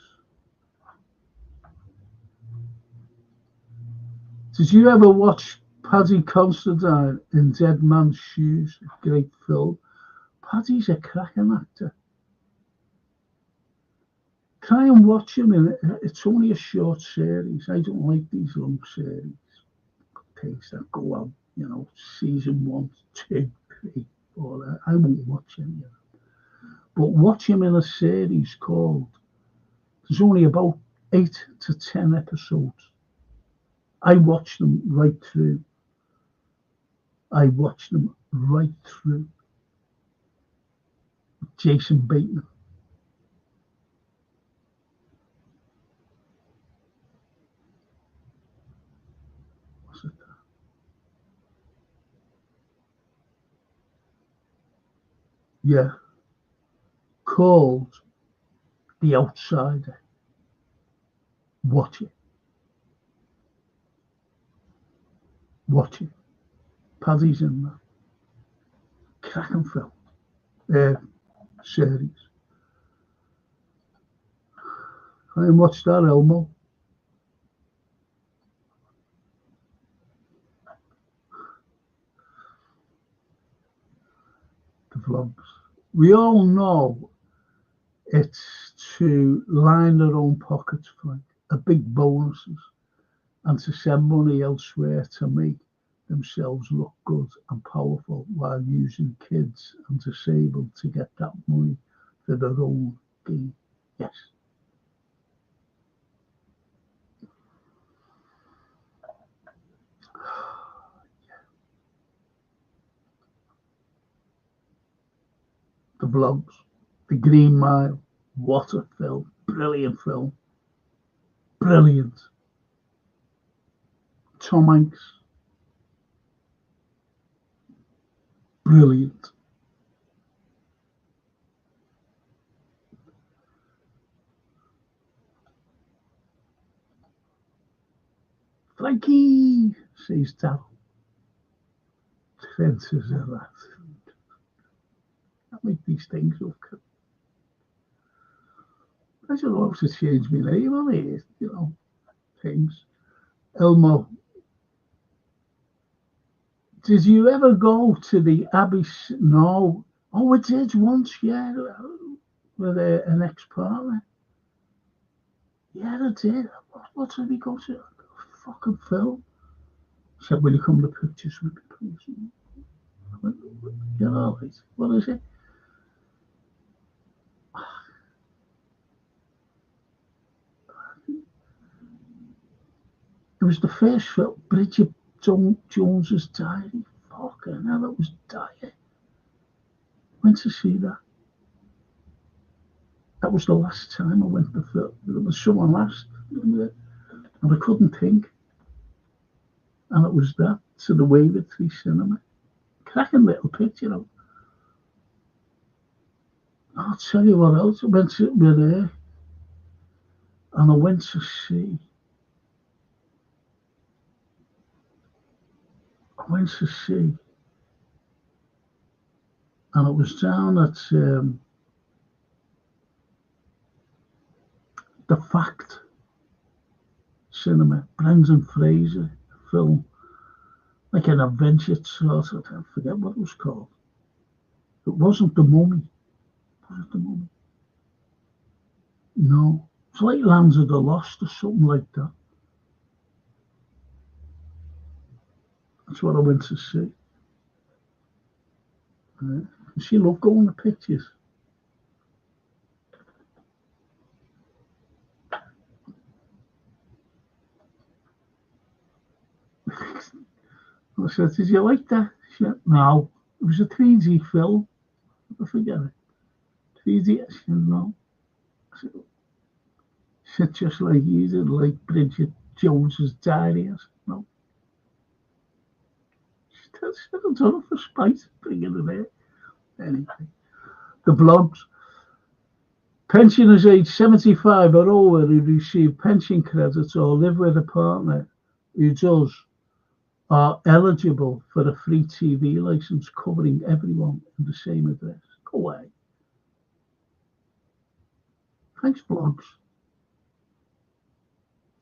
Did you ever watch Paddy Considine in Dead Man's Shoes? A great film. Paddy's a cracking actor. Try and watch him. It's only a short series. I don't like these long series. Things that go on, season 1, 2, 3, 4. I won't watch any of them. But watch him in a series called. There's only about 8 to 10 episodes. I watched them right through. Jason Bateman. What's it? Yeah. Called The Outsider. Watch it. Paddy's in there. Cracking film. Series. I watched that, Elmo. The vlogs. We all know it's to line their own pockets, Frank. A big bonuses, and to send money elsewhere to make themselves look good and powerful while using kids and disabled to get that money for their own gain. Yes. The vlogs, The Green Mile, what a film, brilliant film, brilliant. Tom Hanks, brilliant. Frankie, says Daryl. Fences are that. I make these things up. I don't know how to change my name on it, things. Elmo. Did you ever go to the Abbey? No. Oh, I did once, yeah, with an ex-partner. Yeah, I did. What did we go to? A fucking film. He said, will you come to pictures with me, please? I went, what is it? It was the first film, Bridget Jones's Diary. Fucking hell, it was dire. Went to see that. That was the last time I went to film. There was someone last, and I couldn't think. And it was that, to the Wavertree Cinema. Cracking little picture of. I'll tell you what else. I went to with her, and I went to see went to see, and it was down at the Fact Cinema, Brendan Fraser film, like an adventure sort of, I forget what it was called. It wasn't The Mummy. Was it The Mummy? No. It's like Lands of the Lost or something like that. That's what I went to see. She loved going to pictures. I said, did you like that? She said, no. It was a 3D film. I forget it. 3D? She said, no. I said, just like you did, like Bridget Jones's Diary. I said, no. She said, I've done it for spite, bringing it there. Anyway, the blogs. Pensioners aged 75 or over who receive pension credits or live with a partner who does are eligible for a free TV license covering everyone in the same address. Go away. Thanks, blogs.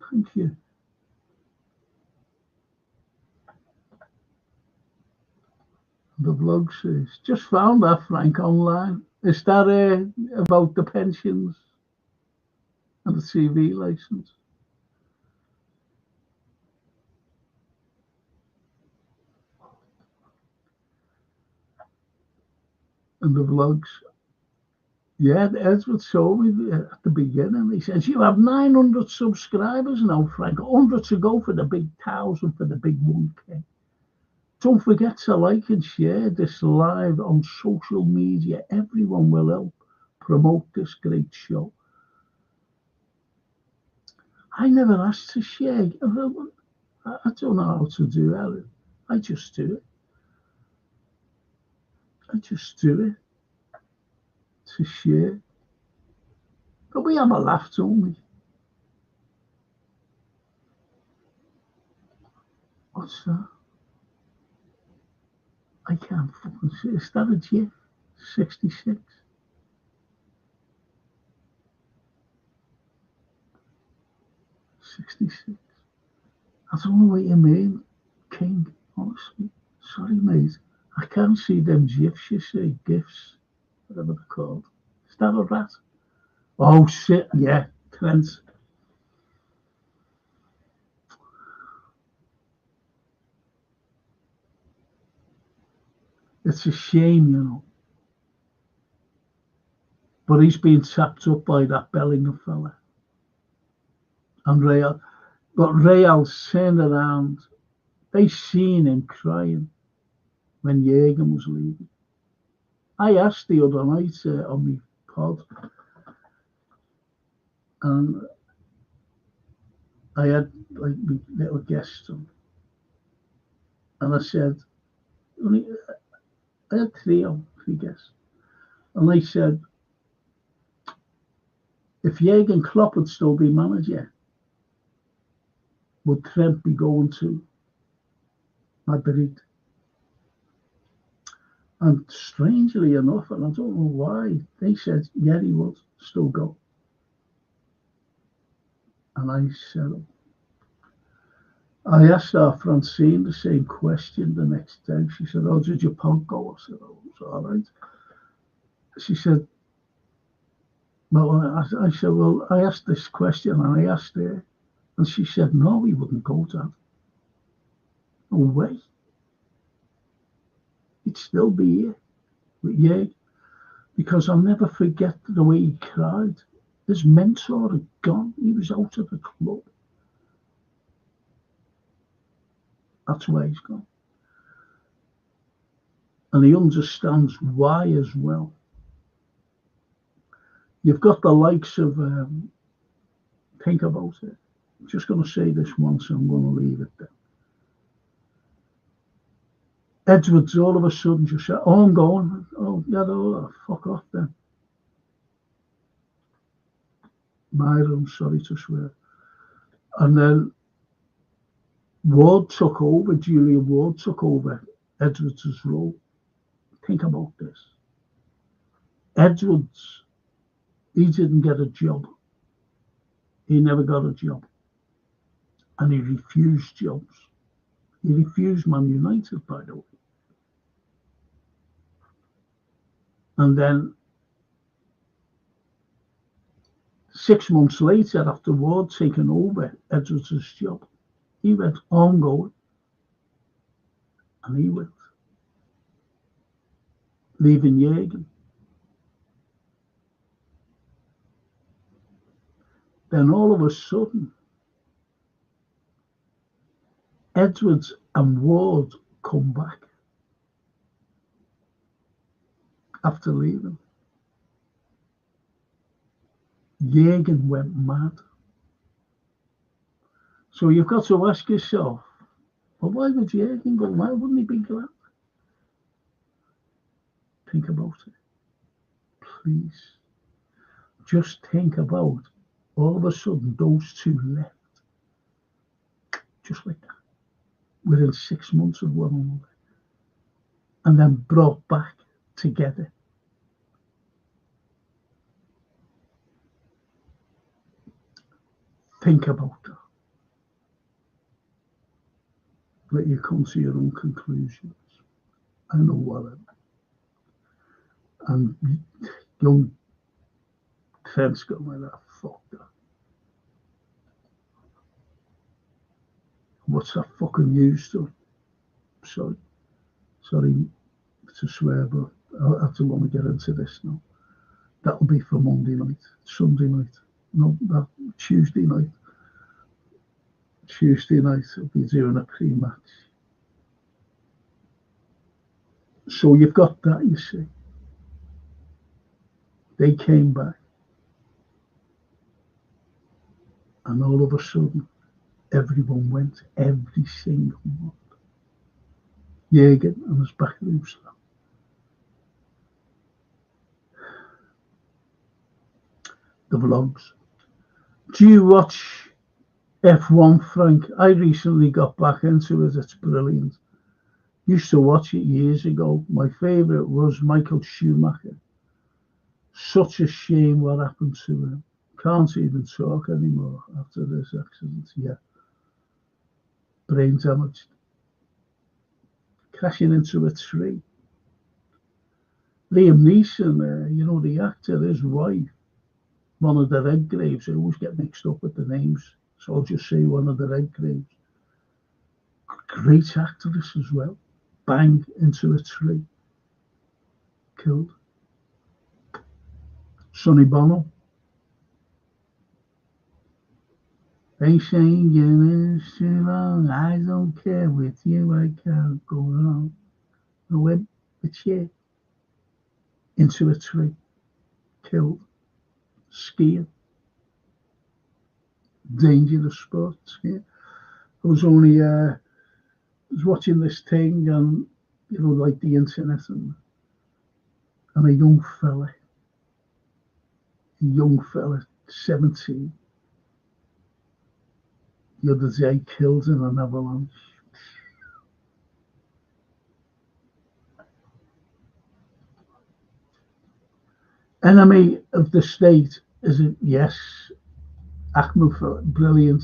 Thank you. The blog says, just found that, Frank, online. Is that about the pensions and the TV license? And the vlogs. Yeah, Edward told me at the beginning. He says, you have 900 subscribers now, Frank. 100 to go for the big 1,000 for the big 1K. Don't forget to like and share this live on social media. Everyone will help promote this great show. I never asked to share. I don't know how to do that. I just do it. I just do it to share. But we have a laugh, don't we? What's that? I can't fucking see. Is that a GIF? 66. I don't know what you mean, King, honestly. Sorry, mate. I can't see them GIFs, you see. GIFs, whatever they're called. Is that a rat? Oh, shit, yeah. Trent. It's a shame, you know. But he's been tapped up by that Bellingham fella. And Real. But Real turned around. They seen him crying when Jürgen was leaving. I asked the other night on my pod, and I had like my little guest on, and I said, I had three guests, and they said, if Jürgen Klopp would still be manager, would Trent be going to Madrid? And strangely enough, and I don't know why, they said, yeah, he would still go. And I said, I asked our Francine the same question the next day. She said, oh, did your punk go? I said, oh, it's all right. She said, well, I said, well, I asked this question and I asked her, and she said, no, he wouldn't go, Dad. No way. He'd still be here. But yeah, because I'll never forget the way he cried. His mentor had gone. He was out of the club. That's where he's gone. And he understands why as well. You've got the likes of, think about it. I'm just going to say this once and I'm going to leave it there. Edwards all of a sudden just said, oh, I'm going. Oh, yeah, no, fuck off then. Myron, sorry to swear. And then Julia Ward took over Edwards' role. Think about this. Edwards, he didn't get a job. He never got a job. And he refused jobs. He refused Man United, by the way. And then 6 months later, after Ward taken over Edwards' job, he went ongoing. And he went, leaving Jurgen. Then all of a sudden, Edwards and Ward come back after leaving. Jurgen went mad. So you've got to ask yourself, well, why would Jurgen go? Why wouldn't he be glad? Think about it. Please. Just think about all of a sudden those two left. Just like that. Within 6 months of one another. And then brought back together. Think about that. Let you come to your own conclusions. I know what and young Trent's going like that. Fuck that. What's that fucking used to? Sorry to swear, but I don't want to get into this now. That'll be for Monday night, Sunday night, no, that Tuesday night. Tuesday night, I'll be doing a pre-match. So you've got that, you see. They came back. And all of a sudden, everyone went, every single one. Jurgen and his back loose. The vlogs. Do you watch F1, Frank? I recently got back into it. It's brilliant. Used to watch it years ago. My favourite was Michael Schumacher. Such a shame what happened to him. Can't even talk anymore after this accident. Yeah. Brain damaged. Crashing into a tree. Liam Neeson, you know, the actor, his wife, one of the Redgraves. I always get mixed up with the names, so I'll just say one of the Redgraves. Great actress as well. Bang into a tree. Killed. Sonny Bono. They say you're too long. I don't care with you. I can't go on. I went the chair into a tree. Killed. Skiing. Dangerous sport. Skiing. I was only was watching this thing and you know, like the internet and a young fella, 17, the other day killed in an avalanche. Enemy of the State, is it? Yes. Ackman, brilliant.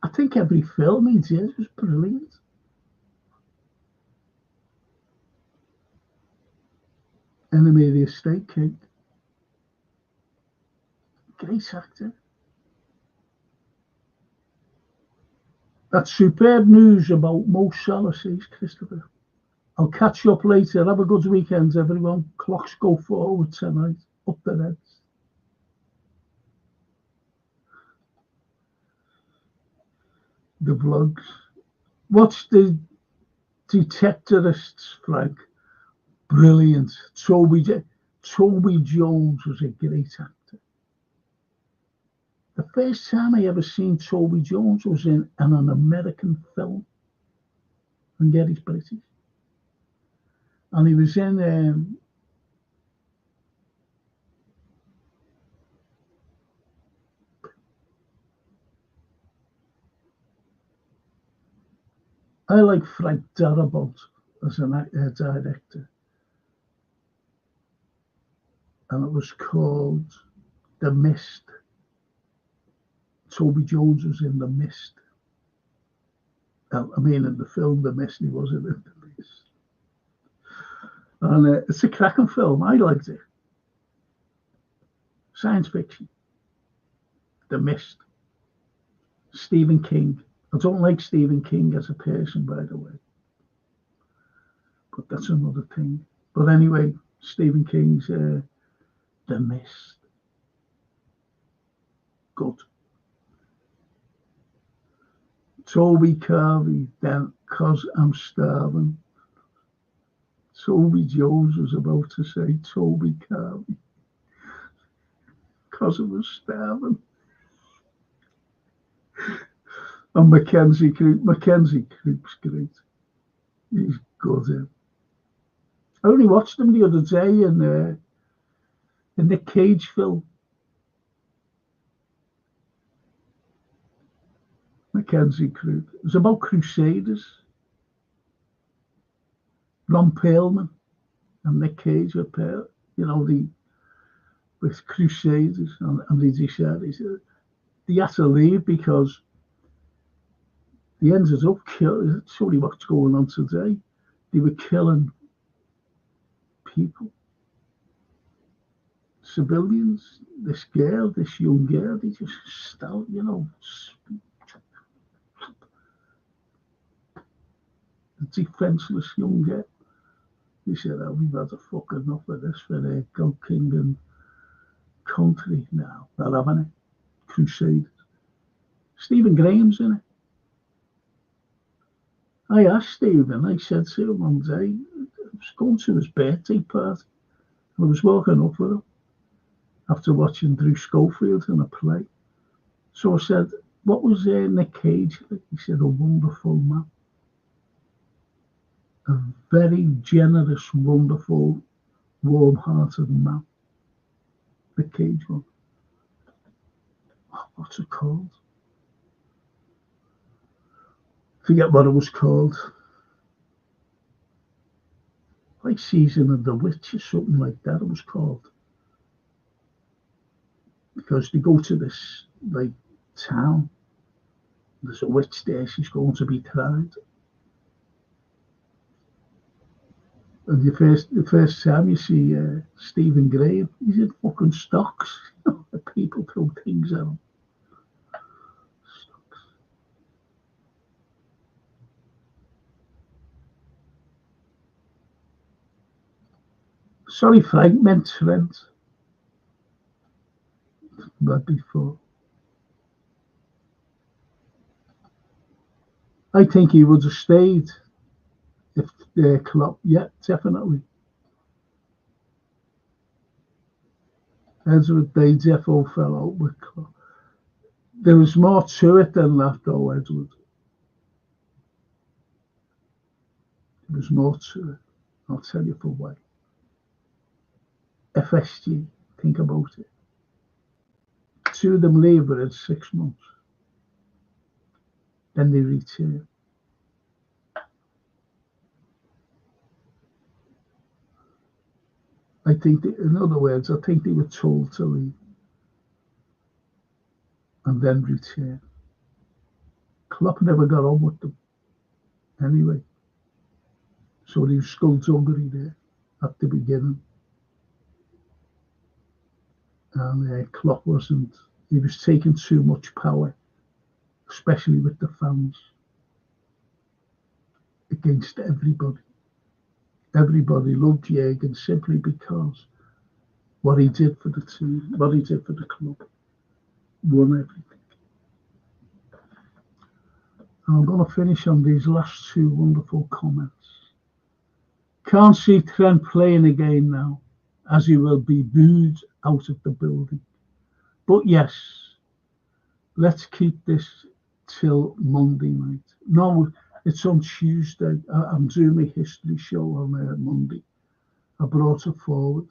I think every film he did was brilliant. Enemy of the State, King. Great actor. That's superb news about Mo Salah, says Christopher. I'll catch you up later. Have a good weekend, everyone. Clocks go forward tonight. Up the Reds. The vlogs. Watch the Detectorists, Frank. Brilliant. Toby Jones was a great actor. The first time I ever seen Toby Jones was in an American film. And yet he's British. And he was in I like Frank Darabont as a director, and it was called The Mist. Toby Jones was in The Mist. I mean, in the film The Mist, he wasn't in The Mist. And it's a cracking film. I liked it. Science fiction. The Mist. Stephen King. I don't like Stephen King as a person, by the way. But that's another thing. But anyway, Stephen King's The Mist. Good. Toby Carvey, then, 'Cause I'm Starving. Toby Jones was about to say Toby Carvey. 'Cause I was starving. And Mackenzie Croup's great. He's good. I only watched him the other day in the Nick Cage film. Mackenzie Croup. It was about Crusaders. Ron Perlman and Nick Cage were with Crusaders, and they decided they had to leave because they ended up killing. Sorry, what's going on today? They were killing people, civilians. This young girl, they just stole, the defenseless young girl. He said, "Oh, we've had a fucking enough of this for God, King and Country now. They're having it. Crusaders." Stephen Graham's in it. I asked Stephen, I said to him one day, I was going to his birthday party. I was walking up with him after watching Drew Schofield in a play. So I said, "What was Nick Cage like?" He said, "A wonderful man. A very generous, wonderful, warm-hearted man." The Cage one. What's it called? Forget what it was called. Like Season of the Witch or something like that it was called. Because they go to this town. There's a witch there, she's going to be tried. And the first time you see Stephen Graham, he's in fucking stocks. The people throw things at him. Stocks. Sorry, Frank meant Trent. That before. I think he would have stayed if Klopp, yeah, definitely. Edward, they defo fell out with Klopp. There was more to it than that, though, Edward. There was more to it. I'll tell you for why. FSG, think about it. 2 of them leave within 6 months. Then they return. I think, in other words, I think they were told to leave and then return. Klopp never got on with them anyway. So he was skullduggery there at the beginning. And Klopp he was taking too much power, especially with the fans, against everybody. Everybody loved Jürgen simply because what he did for the team, what he did for the club, won everything. And I'm going to finish on these last 2 wonderful comments. Can't see Trent playing again now, as he will be booed out of the building. But yes, let's keep this till Monday night. No, it's on Tuesday. I'm doing my history show on Monday. I brought it forward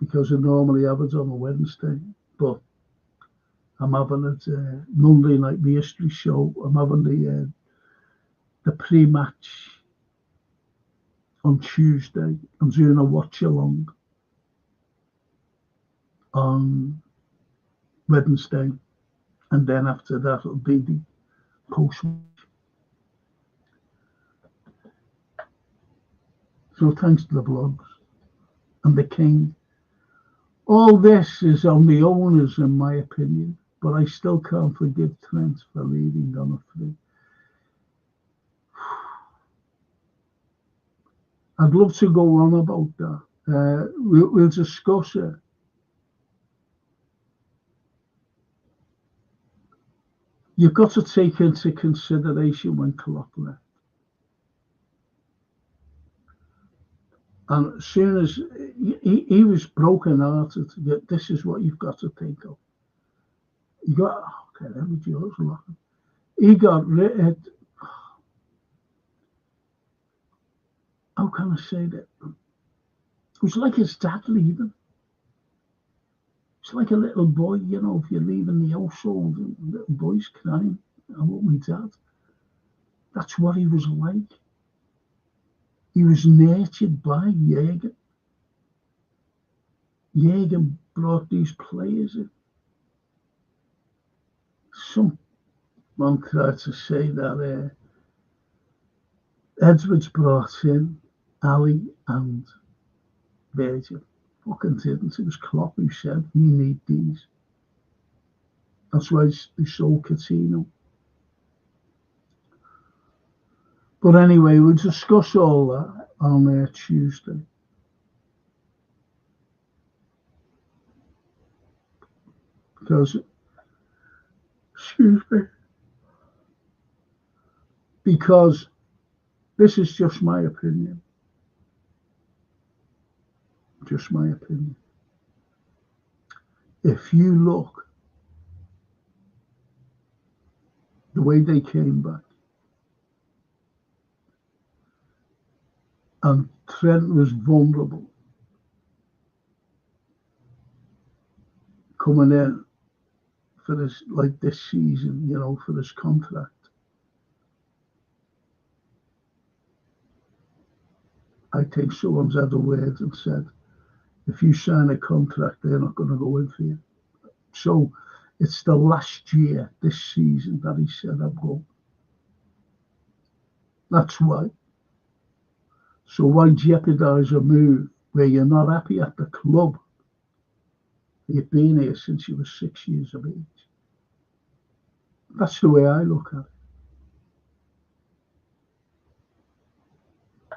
because I normally have it on a Wednesday, but I'm having it Monday night, my history show. I'm having the pre-match on Tuesday. I'm doing a watch-along on Wednesday, and then after that it'll be the post-match. So thanks to the blogs and the King. All this is on the owners, in my opinion, but I still can't forgive Trent for leaving on a free. I'd love to go on about that. We'll discuss it. You've got to take into consideration when Klopp left. And as soon as he was broken-hearted, this is what you've got to think of. He got, okay, there was yours, laughing. He got rid of, how can I say that? It was like his dad leaving. It's like a little boy, you know, if you're leaving the household, and little boys crying, I want my dad. That's what he was like. He was nurtured by Jürgen. Jürgen brought these players in. Someone tried to say that Edwards brought in Ali and Virgil. Fucking didn't. It was Klopp who said, we need these. That's why they sold Coutinho. But anyway, we'll discuss all that on Tuesday. Because, excuse me, because this is just my opinion. Just my opinion. If you look the way they came back, and Trent was vulnerable coming in for this, like this season, you know, for this contract. I think someone's had a word and said, if you sign a contract, they're not going to go in for you. So it's the last year this season that he said, I'm going. That's why. So why jeopardise a move where you're not happy at the club? You've been here since you were 6 years of age. That's the way I look at it.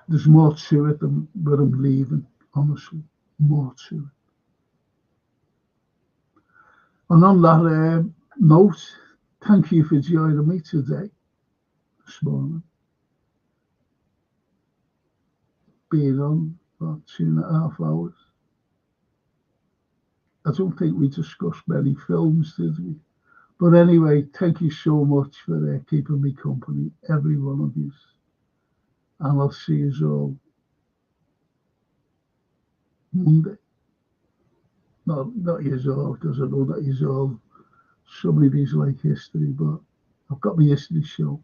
There's more to it than where I'm leaving, honestly. More to it. And on that note, thank you for joining me today, this morning. Being on about 2.5 hours. I don't think we discussed many films, did we? But anyway, thank you so much for keeping me company, every one of you. And I'll see you all Monday. No, not you all, because I know that you all, some of these like history, but I've got my history show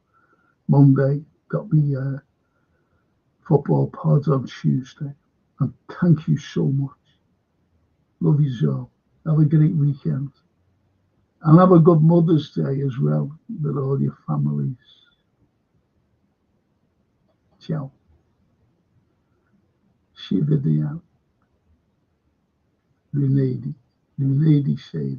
Monday, got me football pods on Tuesday. And thank you so much. Love you all. Have a great weekend. And have a good Mother's Day as well with all your families. Ciao. Ci vediamo. Lunedì. Lunedì 6.